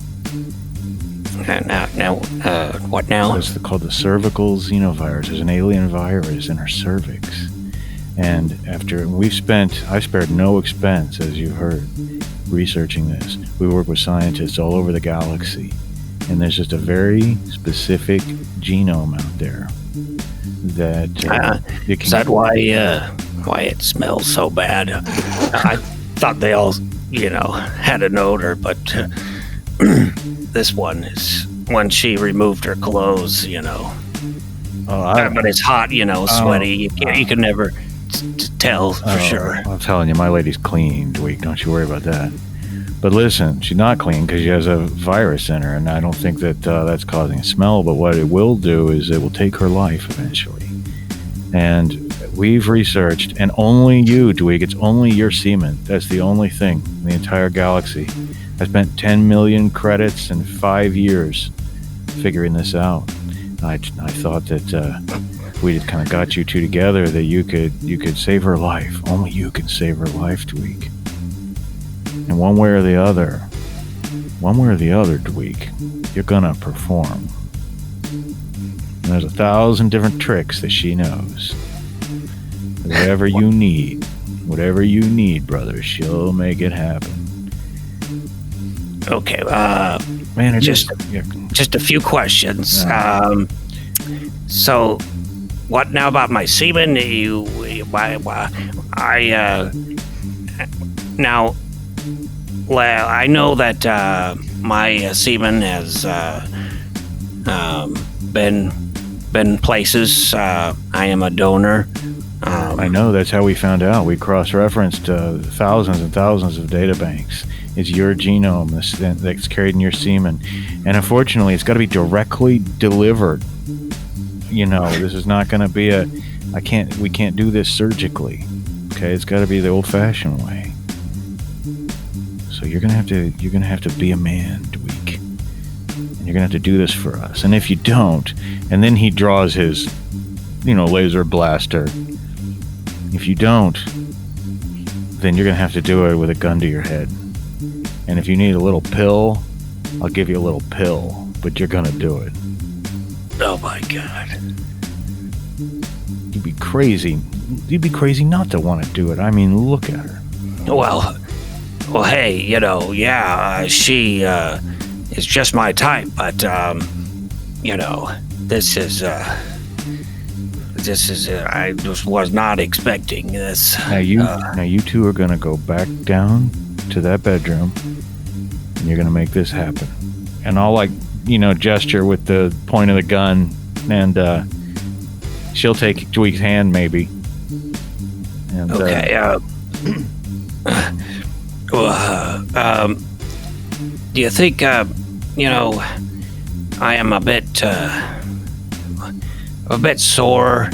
Speaker 5: Now, what now?
Speaker 2: It's called the cervical xenovirus. There's an alien virus in her cervix. And I spared no expense, as you heard, researching this. We work with scientists all over the galaxy. And there's just a very specific genome out there that
Speaker 5: is that why it smells so bad? I thought they all, had an odor, but this one is when she removed her clothes, but it's hot, sweaty. You can never tell for sure.
Speaker 2: I'm telling you, my lady's clean, Dweich. Don't you worry about that. But listen, she's not clean because she has a virus in her, and I don't think that that's causing a smell. But what it will do is it will take her life eventually. And we've researched, and only you, Dweich, it's only your semen. That's the only thing in the entire galaxy. I spent 10 million credits in 5 years figuring this out. I thought that we just kind of got you two together, that you could save her life. Only you can save her life, Dweich. And one way or the other, Dweich, you're gonna perform. And there's 1,000 different tricks that she knows. Whatever you need, brother, she'll make it happen.
Speaker 5: Okay,
Speaker 2: Man,
Speaker 5: just a few questions. So, what now about my semen? Now, well, I know that my semen has been places. I am a donor.
Speaker 2: I know, that's how we found out. We cross-referenced thousands and thousands of databanks. It's your genome that's carried in your semen. And unfortunately, it's got to be directly delivered. You know, this is not going to be we can't do this surgically. Okay, it's got to be the old-fashioned way. So you're gonna have to be a man, Dweich. And you're gonna have to do this for us. And if you don't, and then he draws his, laser blaster. If you don't, then you're gonna have to do it with a gun to your head. And if you need a little pill, I'll give you a little pill, but you're gonna do it.
Speaker 5: Oh my God.
Speaker 2: You'd be crazy. You'd be crazy not to want to do it. I mean, look at her.
Speaker 5: Well, hey, she is just my type, but this is I just was not expecting this.
Speaker 2: Now you two are gonna go back down to that bedroom, and you're gonna make this happen. And I'll gesture with the point of the gun, and she'll take Dweich's hand maybe. And,
Speaker 5: okay. Do you think I am a bit sore,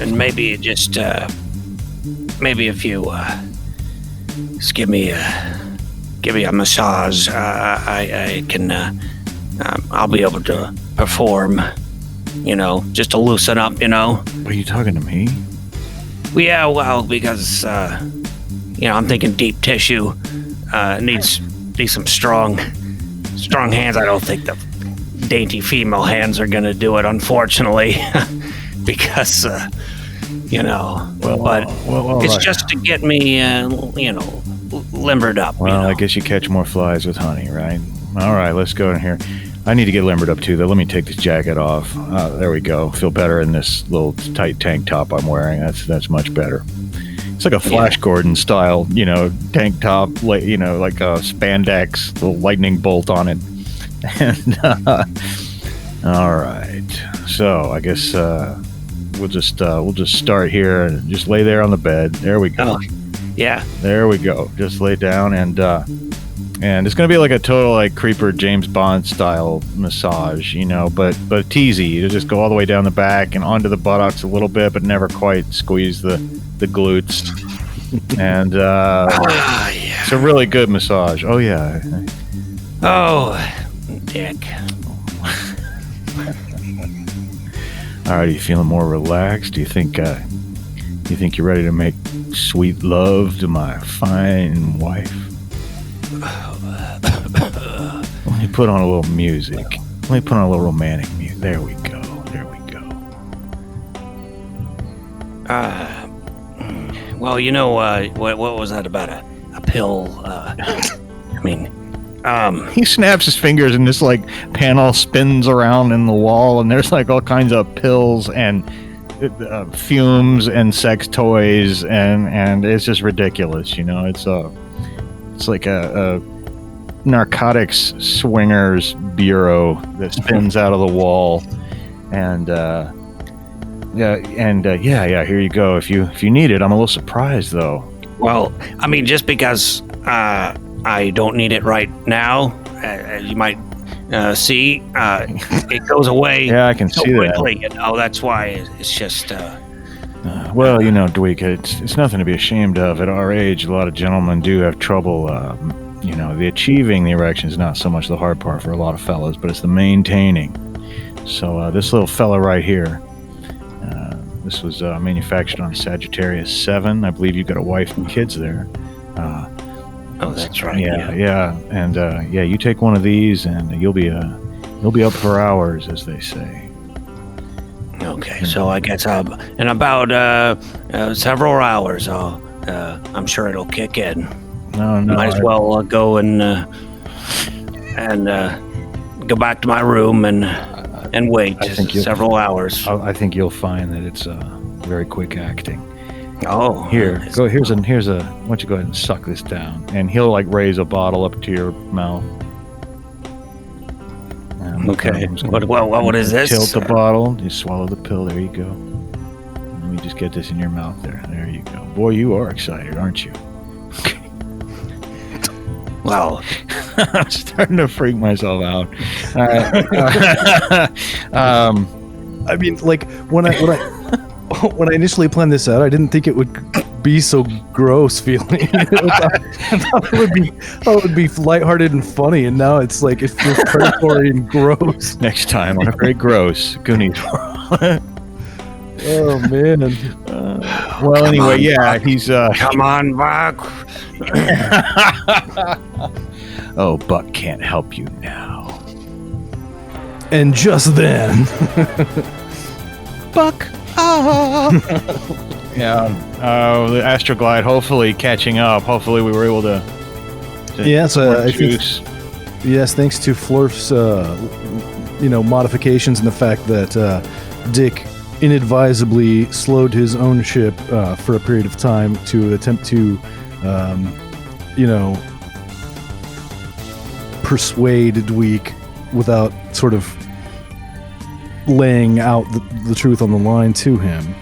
Speaker 5: and maybe if you just give me a massage, I can I'll be able to perform, just to loosen up,
Speaker 2: Are you talking to me?
Speaker 5: Yeah, well, because I'm thinking deep tissue needs some strong hands. I don't think the dainty female hands are gonna do it, unfortunately, because but it's
Speaker 2: right.
Speaker 5: just to get me limbered up.
Speaker 2: Well, I guess you catch more flies with honey, right? All right, let's go in here. I need to get limbered up too, though. Let me take this jacket off. There we go. Feel better in this little tight tank top I'm wearing. That's much better. It's like a Flash Gordon style, tank top, like a spandex, little lightning bolt on it. And all right. So I guess we'll just start here and just lay there on the bed. There we go.
Speaker 5: Oh, yeah.
Speaker 2: There we go. Just lay down, and it's gonna be like a total Creeper James Bond style massage, but teasy. You just go all the way down the back and onto the buttocks a little bit, but never quite squeeze the glutes. And it's a really good massage. Oh yeah.
Speaker 5: Oh, Dick.
Speaker 2: All right, are you feeling more relaxed? Do you think you're ready to make sweet love to my fine wife? Let me put on a little music. Let me put on a little romantic music. There we go.
Speaker 5: Well, what was that about a pill?
Speaker 2: He snaps his fingers and this panel spins around in the wall, and there's all kinds of pills and fumes and sex toys, and it's just ridiculous. It's like a narcotics swingers bureau that spins out of the wall, and here you go. If you need it. I'm a little surprised though.
Speaker 5: Well, just because I don't need it right now, as you might see, it goes away.
Speaker 2: Yeah, I can
Speaker 5: so
Speaker 2: see
Speaker 5: quickly,
Speaker 2: that.
Speaker 5: That's why it's just.
Speaker 2: Dweich, it's nothing to be ashamed of. At our age, a lot of gentlemen do have trouble. The achieving the erection is not so much the hard part for a lot of fellas, but it's the maintaining. So this little fella right here, this was manufactured on Sagittarius 7. I believe you've got a wife and kids there.
Speaker 5: Oh, that's right.
Speaker 2: Yeah. And you take one of these, and you'll be up for hours, as they say.
Speaker 5: Okay, so I guess in about several hours, I'm sure it'll kick in.
Speaker 2: No.
Speaker 5: Might as well go and go back to my room and wait several hours.
Speaker 2: I think you'll find that it's very quick acting.
Speaker 5: Oh,
Speaker 2: Here,
Speaker 5: nice.
Speaker 2: go. Here's a. Why don't you go ahead and suck this down? And he'll like raise a bottle up to your mouth. And,
Speaker 5: Okay.
Speaker 2: I'm just gonna
Speaker 5: What is this?
Speaker 2: Tilt the bottle. You swallow the pill. There you go. Let me just get this in your mouth. There you go. Boy, you are excited, aren't you?
Speaker 5: Well,
Speaker 2: I'm starting to freak myself out.
Speaker 3: I mean, like when I when I initially planned this out, I didn't think it would be so gross feeling. I thought it would be lighthearted and funny, and now it's like it feels predatory and gross.
Speaker 2: Next time on a very gross Goonies.
Speaker 3: Oh man.
Speaker 2: Well, anyway, yeah, he's.
Speaker 5: come on, Buck.
Speaker 2: Oh, Buck can't help you now.
Speaker 3: And just then,
Speaker 2: Buck. Yeah. The AstroGlide hopefully catching up. Hopefully we were able to.
Speaker 3: yes, I think,
Speaker 2: juice.
Speaker 3: yes, thanks to Florf's, modifications and the fact that Dick inadvisably slowed his own ship for a period of time to attempt to, persuade Dweich without sort of laying out the truth on the line to him.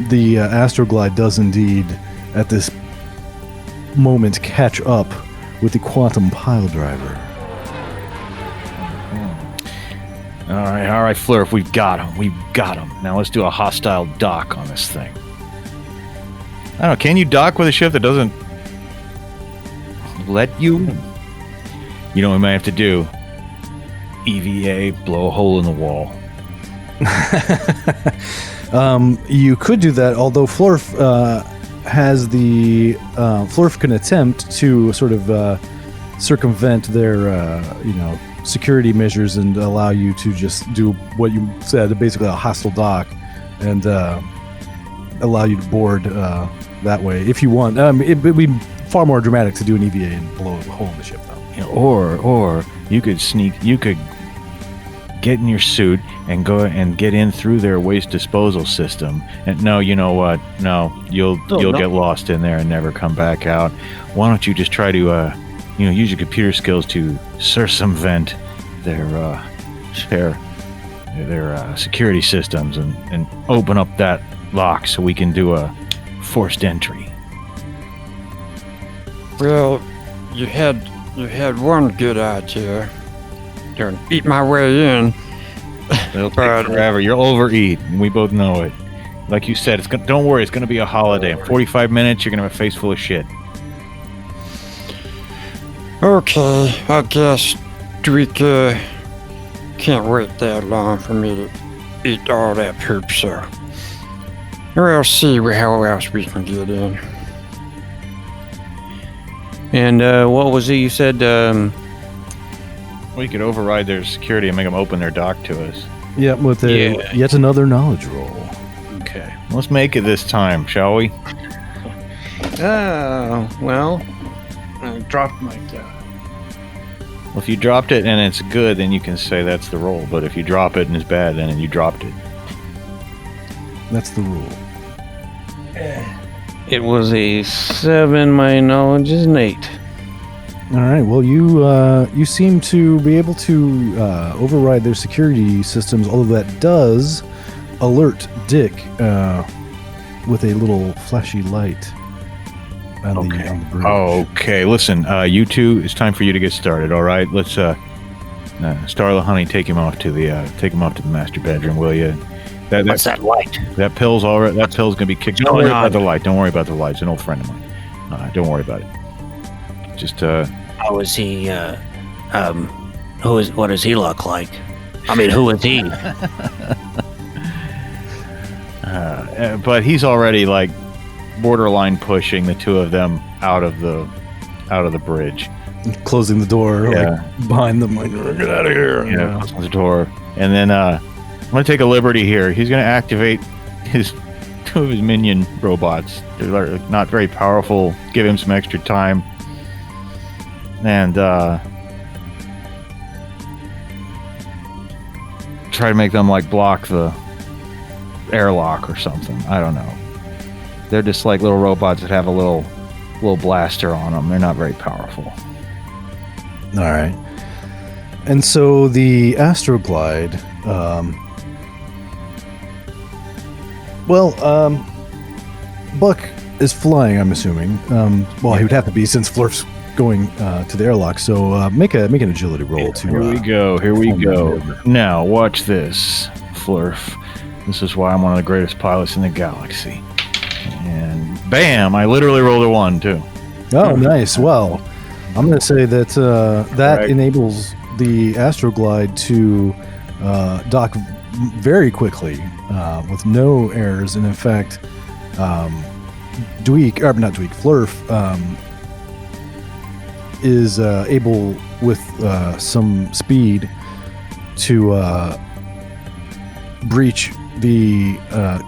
Speaker 3: The AstroGlide does indeed, at this moment, catch up with the Quantum Piledriver.
Speaker 2: All right, Flurf, we've got him. Now let's do a hostile dock on this thing. I don't know, can you dock with a ship that doesn't let you? You know what we might have to do? EVA, blow a hole in the wall.
Speaker 3: You could do that, although Florf has the Florf can attempt to sort of circumvent their security measures and allow you to just do what you said, basically a hostile dock, and allow you to board that way if you want. It would be far more dramatic to do an EVA and blow a hole in the ship, though.
Speaker 2: Or you could get in your suit and go and get in through their waste disposal system. And no, you know what? No, you'll get lost in there and never come back out. Why don't you just try to use your computer skills to circumvent their security systems and open up that lock so we can do a forced entry.
Speaker 6: Well, you had one good idea. To eat my way in.
Speaker 2: It'll take forever. You'll overeat, and we both know it. Like you said, don't worry, it's going to be a holiday. In 45 minutes, you're going to have a face full of shit.
Speaker 6: Okay, I guess Dweich can't wait that long for me to eat all that poop, so we'll see how else we can get in.
Speaker 1: And what was it you said?
Speaker 2: We could override their security and make them open their dock to us.
Speaker 3: Yeah, with yet another knowledge roll.
Speaker 2: Okay. Let's make it this time, shall we?
Speaker 1: Well, I dropped my
Speaker 2: Well, if you dropped it and it's good, then you can say that's the roll. But if you drop it and it's bad, then you dropped it.
Speaker 3: That's the rule.
Speaker 1: It was a 7. My knowledge is an 8.
Speaker 3: All right. Well, you seem to be able to override their security systems, although that does alert Dick with a little flashy light on the bridge.
Speaker 2: Okay. Listen, you two, it's time for you to get started. All right. Let's Starla, honey, take him off to the master bedroom, will you?
Speaker 5: What's that light?
Speaker 2: That pill's gonna be kicked. Don't worry about the light. Don't worry about the light. It's an old friend of mine. Don't worry about it. Just
Speaker 5: How is he? What does he look like? I mean, who is he?
Speaker 2: but he's already like borderline pushing the two of them out of the bridge.
Speaker 3: Closing the door behind them, like, get out of here.
Speaker 2: Yeah, closing the door. And then I'm gonna take a liberty here. He's gonna activate two of his minion robots. They're not very powerful. Give him some extra time. And try to make them like block the airlock or something. I don't know. They're just like little robots that have a little blaster on them. They're not very powerful.
Speaker 3: All right. And so the AstroGlide, Buck is flying, I'm assuming. Well, he would have to be since Flurf's going to the airlock. So make an agility roll to.
Speaker 2: Here we go. Now watch this, Flurf. This is why I'm one of the greatest pilots in the galaxy. And bam! I literally rolled a 1 too.
Speaker 3: Oh, nice. Well, I'm going to say that that
Speaker 2: Right.
Speaker 3: enables the AstroGlide to dock very quickly with no errors. And in fact, Flurf is able with some speed to breach the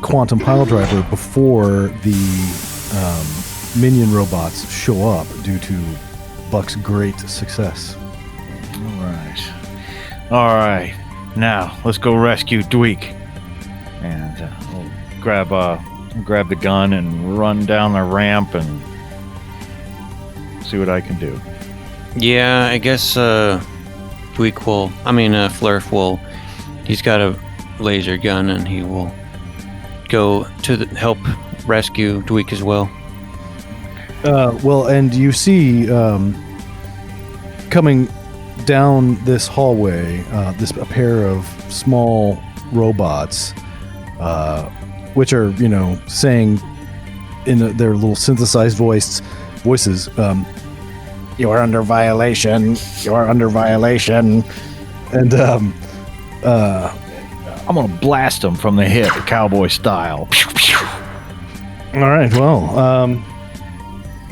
Speaker 3: Quantum Piledriver before the minion robots show up due to Buck's great success.
Speaker 2: All right. Now let's go rescue Dweich, and we'll grab the gun and run down the ramp and see what I can do.
Speaker 1: Yeah, I guess Flurf will. He's got a laser gun, and he will go to help rescue Dweich as well.
Speaker 3: And you see coming down this hallway, a pair of small robots, which are, saying in their little synthesized voices, "You're under violation. You're under violation," and
Speaker 2: I'm gonna blast them from the hip, cowboy style.
Speaker 3: all right. Well,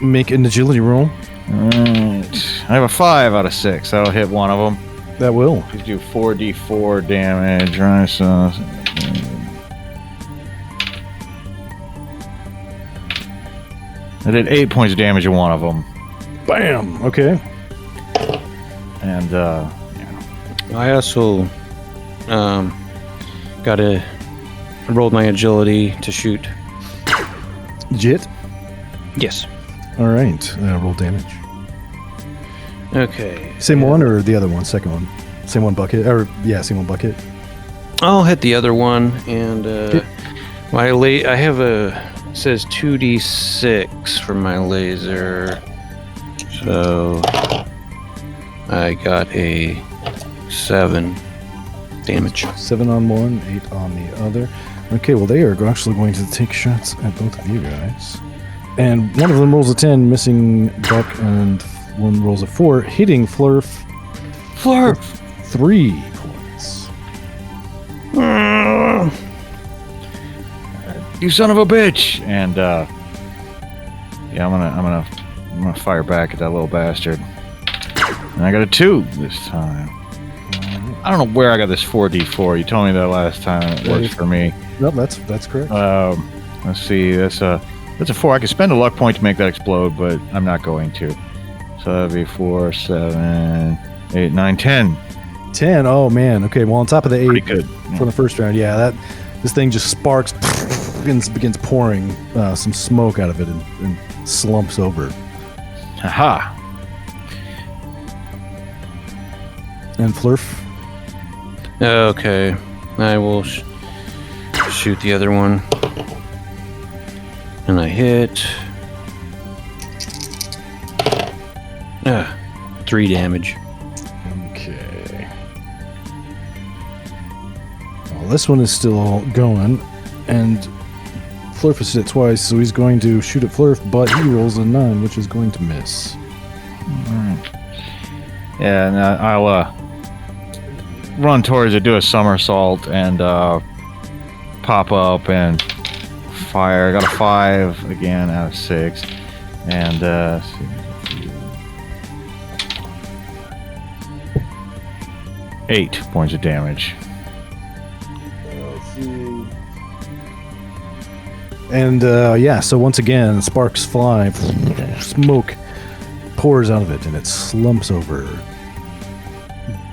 Speaker 3: make an agility roll.
Speaker 2: I have a 5 out of 6. That'll hit one of them.
Speaker 3: That will.
Speaker 2: Please do 4d4 damage. Right, so I did 8 points of damage to one of them.
Speaker 3: Bam. Okay.
Speaker 2: And
Speaker 1: I also rolled my agility to shoot.
Speaker 3: Jit.
Speaker 1: Yes.
Speaker 3: All right. Roll damage.
Speaker 1: Okay.
Speaker 3: Same one or the other one? Second one. Same one bucket. Same one bucket.
Speaker 1: I'll hit the other one, and I have it says 2d6 for my laser, so I got a 7 damage.
Speaker 3: 7 on one, 8 on the other. Okay, well, they are actually going to take shots at both of you guys. And one of them rolls a 10, missing Buck, and one rolls a 4, hitting Flurf.
Speaker 1: Flurf!
Speaker 3: 3 points.
Speaker 2: you son of a bitch! And I'm gonna fire back at that little bastard. And I got a 2 this time. I don't know where I got this 4d4. You told me that last time. It works for me.
Speaker 3: No, that's correct.
Speaker 2: Let's see. That's a 4. I could spend a luck point to make that explode, but I'm not going to. So that'd be 4, 7, 8, 9, 10.
Speaker 3: 10. Oh man. Okay. Well, on top of the 8
Speaker 2: Pretty good.
Speaker 3: from the first round, this thing just sparks, begins pouring some smoke out of it, and slumps over.
Speaker 2: Haha.
Speaker 3: And Flurf.
Speaker 1: Okay. I will shoot the other one. And I hit. 3 damage.
Speaker 3: Okay. Well, this one is still going, and Flurf has hit it twice, so he's going to shoot at Flurf, but he rolls a 9, which is going to miss.
Speaker 2: Yeah, and I'll run towards it, do a somersault, and pop up and fire. I got a 5 again out of 6, and 8 points of damage.
Speaker 3: Let's see. And so once again, sparks fly, smoke pours out of it, and it slumps over,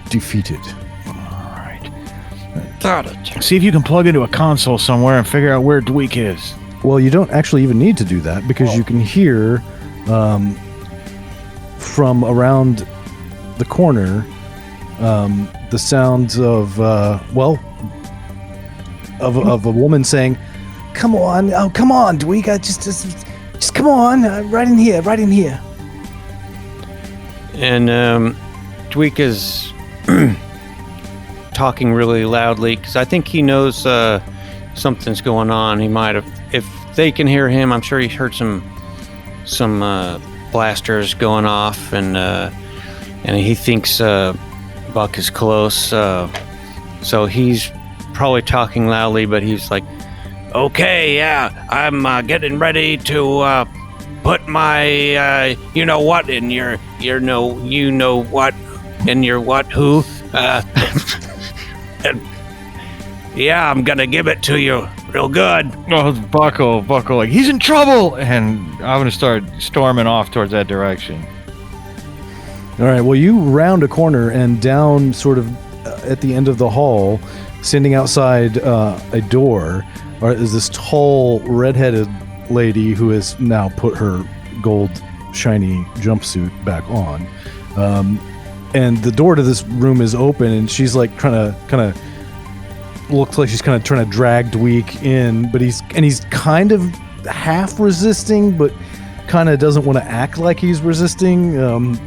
Speaker 3: defeated.
Speaker 6: Got it.
Speaker 2: See if you can plug into a console somewhere and figure out where Dweich is.
Speaker 3: Well, you don't actually even need to do that because you can hear from around the corner the sounds of a woman saying, "Come on, Dweich, just come on, right in here."
Speaker 1: And Dweich is talking really loudly because I think he knows something's going on. He might have, if they can hear him, I'm sure he's heard some blasters going off, and he thinks Buck is close. So he's probably talking loudly, but he's like,
Speaker 5: Okay, yeah, I'm getting ready to put my you know what in your you know what in your what who and, yeah, I'm gonna give it to you real good.
Speaker 2: Oh, Buckle, like, he's in trouble! And I'm gonna start storming off towards that direction.
Speaker 3: All right. Well, you round a corner and down sort of at the end of the hall, standing outside a door, is this tall, redheaded lady who has now put her gold shiny jumpsuit back on. And the door to this room is open, and she's like trying to kind of looks like she's kind of trying to drag Dweich in, but he's kind of half resisting, but kind of doesn't want to act like he's resisting. And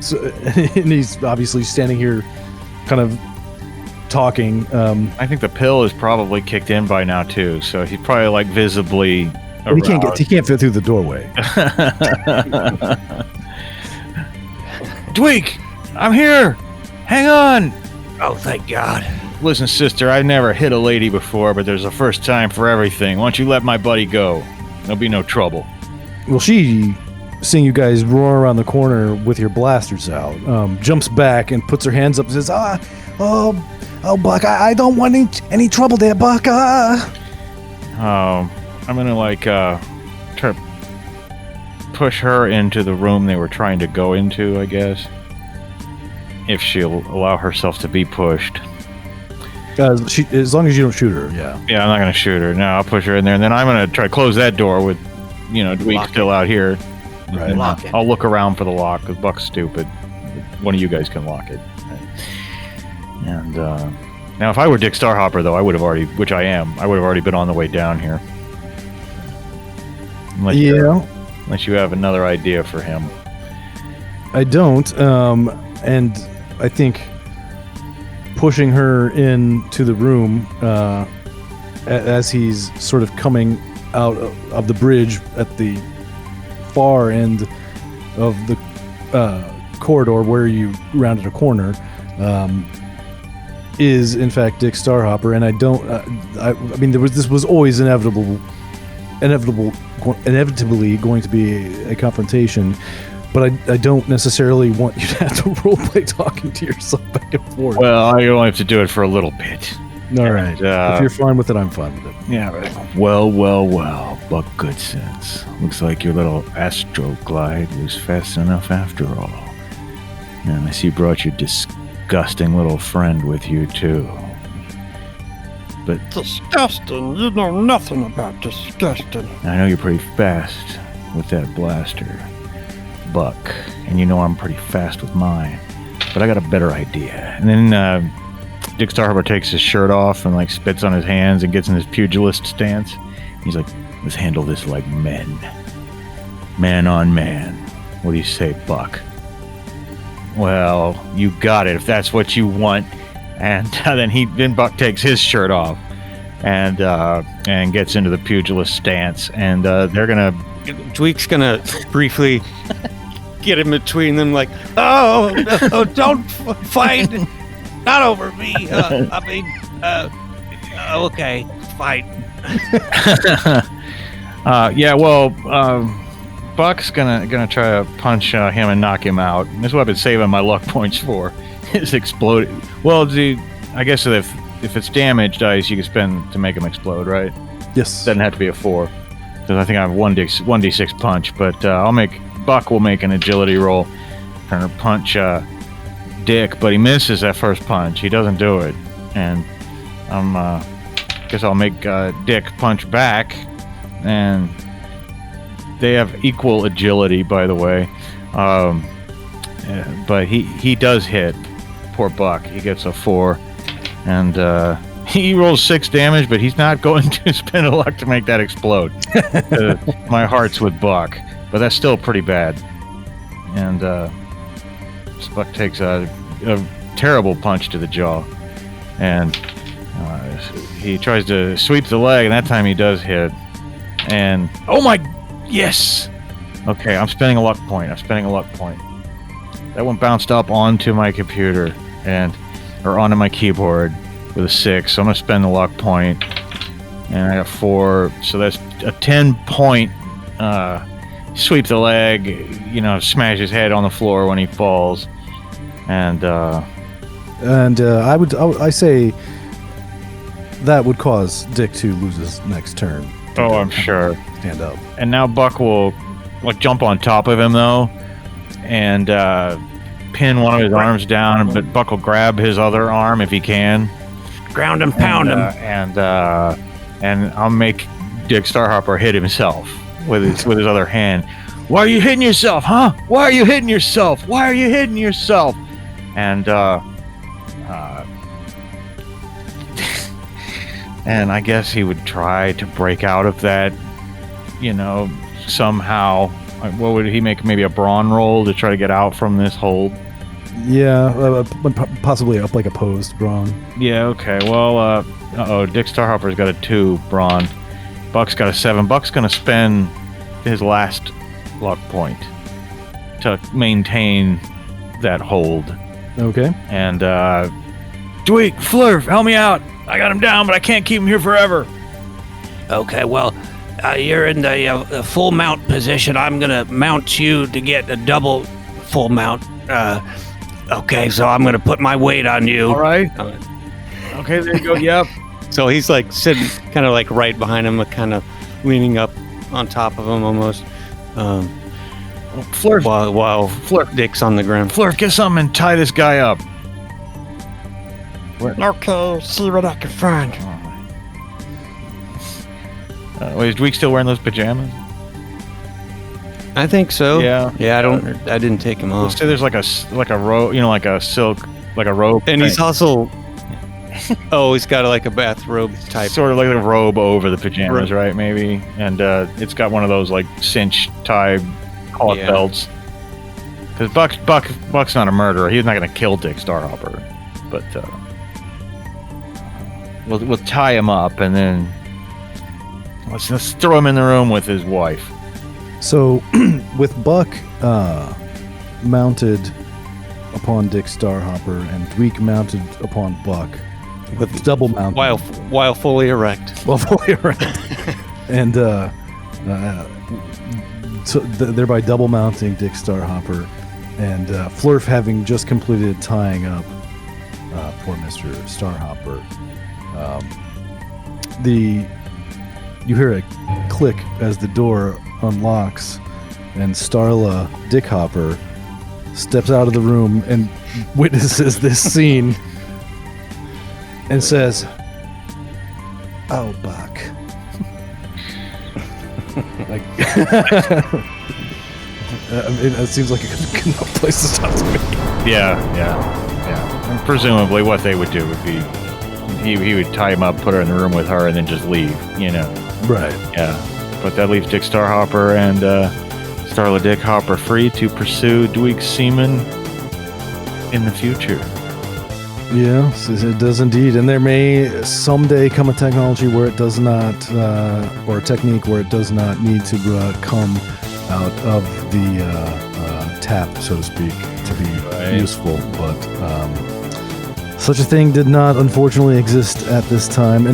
Speaker 3: he's obviously standing here, kind of talking.
Speaker 2: I think the pill is probably kicked in by now too, so he's probably like visibly.
Speaker 3: He can't fit through the doorway.
Speaker 2: Dweich, I'm here. Hang on.
Speaker 5: Oh, thank God.
Speaker 2: Listen, sister, I've never hit a lady before, but there's a first time for everything. Why don't you let my buddy go? There'll be no trouble.
Speaker 3: Well, she, seeing you guys roar around the corner with your blasters out, jumps back and puts her hands up and says, "Oh, Buck, I don't want any trouble there, Buck.
Speaker 2: I'm gonna try to push her into the room they were trying to go into, I guess. If she'll allow herself to be pushed.
Speaker 3: As long as you don't shoot her, yeah.
Speaker 2: Yeah, I'm not gonna shoot her. No, I'll push her in there, and then I'm gonna try to close that door with, Dweich still out here.
Speaker 3: Right.
Speaker 5: Lock it.
Speaker 2: I'll look around for the lock, because Buck's stupid. One of you guys can lock it. And, now if I were Dick Starhopper, though, I would have already been on the way down here. Unless you have another idea for him.
Speaker 3: I don't, and I think pushing her into the room as he's sort of coming out of the bridge at the far end of the corridor where you rounded a corner is in fact Dick Starhopper, and I don't. I mean, this was always inevitably going to be a confrontation. But I don't necessarily want you to have to roleplay talking to yourself back and forth.
Speaker 2: Well, I only have to do it for a little bit.
Speaker 3: All right. If you're fine with it, I'm fine with it.
Speaker 2: Yeah, right. Well, Buck Goodsense. Looks like your little AstroGlide was fast enough after all. And I see you brought your disgusting little friend with you, too. But
Speaker 6: Disgusting. You know nothing about disgusting.
Speaker 2: I know you're pretty fast with that blaster, Buck, and you know I'm pretty fast with mine, but I got a better idea. And then Dick Starhopper takes his shirt off and spits on his hands and gets in his pugilist stance. He's like, let's handle this like men. Man on man. What do you say, Buck? Well, you got it if that's what you want. And then Buck takes his shirt off and gets into the pugilist stance, and they're gonna.
Speaker 1: Dweich's gonna briefly get in between them, like, oh, no, don't fight, not over me. Okay, fight.
Speaker 2: Buck's gonna try to punch him and knock him out. This is what I've been saving my luck points for. Is exploded. Well, I guess if it's damage dice, you can spend to make him explode, right?
Speaker 3: Yes.
Speaker 2: Doesn't have to be a 4, because I think I have 1d6 punch. But Buck will make an agility roll, trying to punch Dick, but he misses that first punch. He doesn't do it, and guess I'll make Dick punch back, and they have equal agility, by the way. But he does hit. Poor Buck. He gets a 4. And he rolls 6 damage, but he's not going to spend a luck to make that explode. My heart's with Buck. But that's still pretty bad. And Buck takes a terrible punch to the jaw. And he tries to sweep the leg, and that time he does hit. And, oh my, yes! Okay, I'm spending a luck point. That one bounced up onto my computer, or onto my keyboard with a 6. So I'm going to spend the luck point. And I got 4, so that's a 10-point sweep the leg, smash his head on the floor when he falls. And
Speaker 3: I say that would cause Dick to lose his next turn.
Speaker 2: Oh, I'm sure.
Speaker 3: Stand up.
Speaker 2: And now Buck will jump on top of him though, and pin one of his arms down. But Buck will grab his other arm if he can.
Speaker 5: Ground and pound him.
Speaker 2: And I'll make Dick Starhopper hit himself with his other hand. Why are you hitting yourself, huh? Why are you hitting yourself? And and I guess he would try to break out of that, somehow. What would he make? Maybe a brawn roll to try to get out from this hold?
Speaker 3: Yeah, possibly up like opposed brawn.
Speaker 2: Yeah, okay. Well, Dick Starhopper's got a 2 brawn. Buck's got a 7. Buck's going to spend his last luck point to maintain that hold.
Speaker 3: Okay.
Speaker 2: And, Dweich, Flurf, help me out. I got him down, but I can't keep him here forever.
Speaker 5: Okay, well, you're in the full mount position. I'm going to mount you to get a double full mount. Okay, so I'm going to put my weight on you.
Speaker 2: All right. Okay, there you go. Yep.
Speaker 1: So he's like sitting kind of like right behind him, kind of leaning up on top of him almost.
Speaker 2: Flurf,
Speaker 1: While Dick's on the ground.
Speaker 2: Flurf, get something and tie this guy up.
Speaker 6: Okay, see what I can find.
Speaker 2: Wait, is Dweich still wearing those pajamas?
Speaker 1: I think so.
Speaker 2: Yeah.
Speaker 1: Yeah, I didn't take him off.
Speaker 2: Let's say there's like a robe, like a silk, like a robe.
Speaker 1: And he's also he's got like a bathrobe type.
Speaker 2: Sort of like a robe over the pajamas, right? Maybe. And it's got one of those like cinch tie collar belts. Because Buck's not a murderer. He's not going to kill Dick Starhopper. But we'll tie him up and then let's throw him in the room with his wife.
Speaker 3: So, with Buck mounted upon Dick Starhopper and Dweich mounted upon Buck, with double mounted
Speaker 1: while fully erect.
Speaker 3: And so thereby double mounting Dick Starhopper, and Flurf having just completed tying up poor Mr. Starhopper. You hear a click as the door unlocks, and Starla Dickhopper steps out of the room and witnesses this scene and says, "Oh, Buck." Like, it seems like a good enough place to stop to me.
Speaker 2: Yeah. And presumably what they would do would be he would tie him up, put her in the room with her, and then just leave,
Speaker 3: Right.
Speaker 2: Yeah. But that leaves Dick Starhopper and Starla Dickhopper free to pursue Dweich's semen in the future.
Speaker 3: Yes, it does indeed. And there may someday come a technology where it does not, or a technique where it does not need to come out of the tap, so to speak, to be useful. But such a thing did not, unfortunately, exist at this time.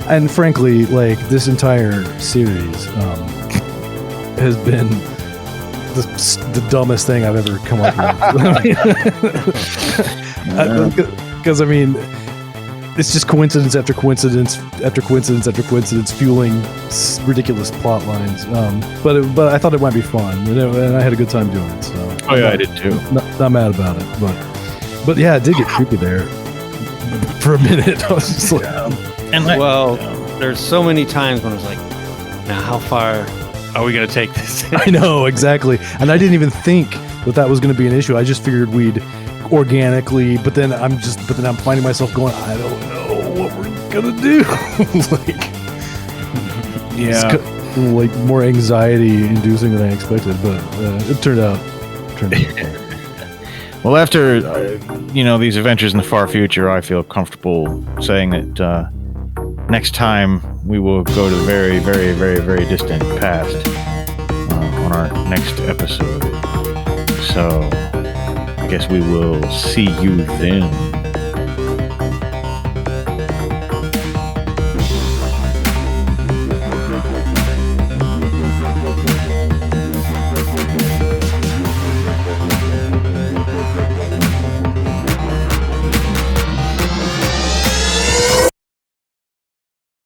Speaker 3: And frankly, like, this entire series has been the dumbest thing I've ever come up with. Because, I mean, it's just coincidence after coincidence after coincidence after coincidence, fueling ridiculous plot lines. But I thought it might be fun, and I had a good time doing it. So
Speaker 2: I did too.
Speaker 3: Not mad about it, but yeah, it did get creepy there for a minute. I was just like,
Speaker 1: there's so many times when I was like, now how far
Speaker 2: are we going to take this?
Speaker 3: I know, exactly. And I didn't even think that was going to be an issue. I just figured we'd organically, but then I'm finding myself going, I don't know what we're going to do. Like more anxiety inducing than I expected, but it turned out.
Speaker 2: Well, after, these adventures in the far future, I feel comfortable saying that next time we will go to the very, very, very, very distant past on our next episode. So I guess we will see you then.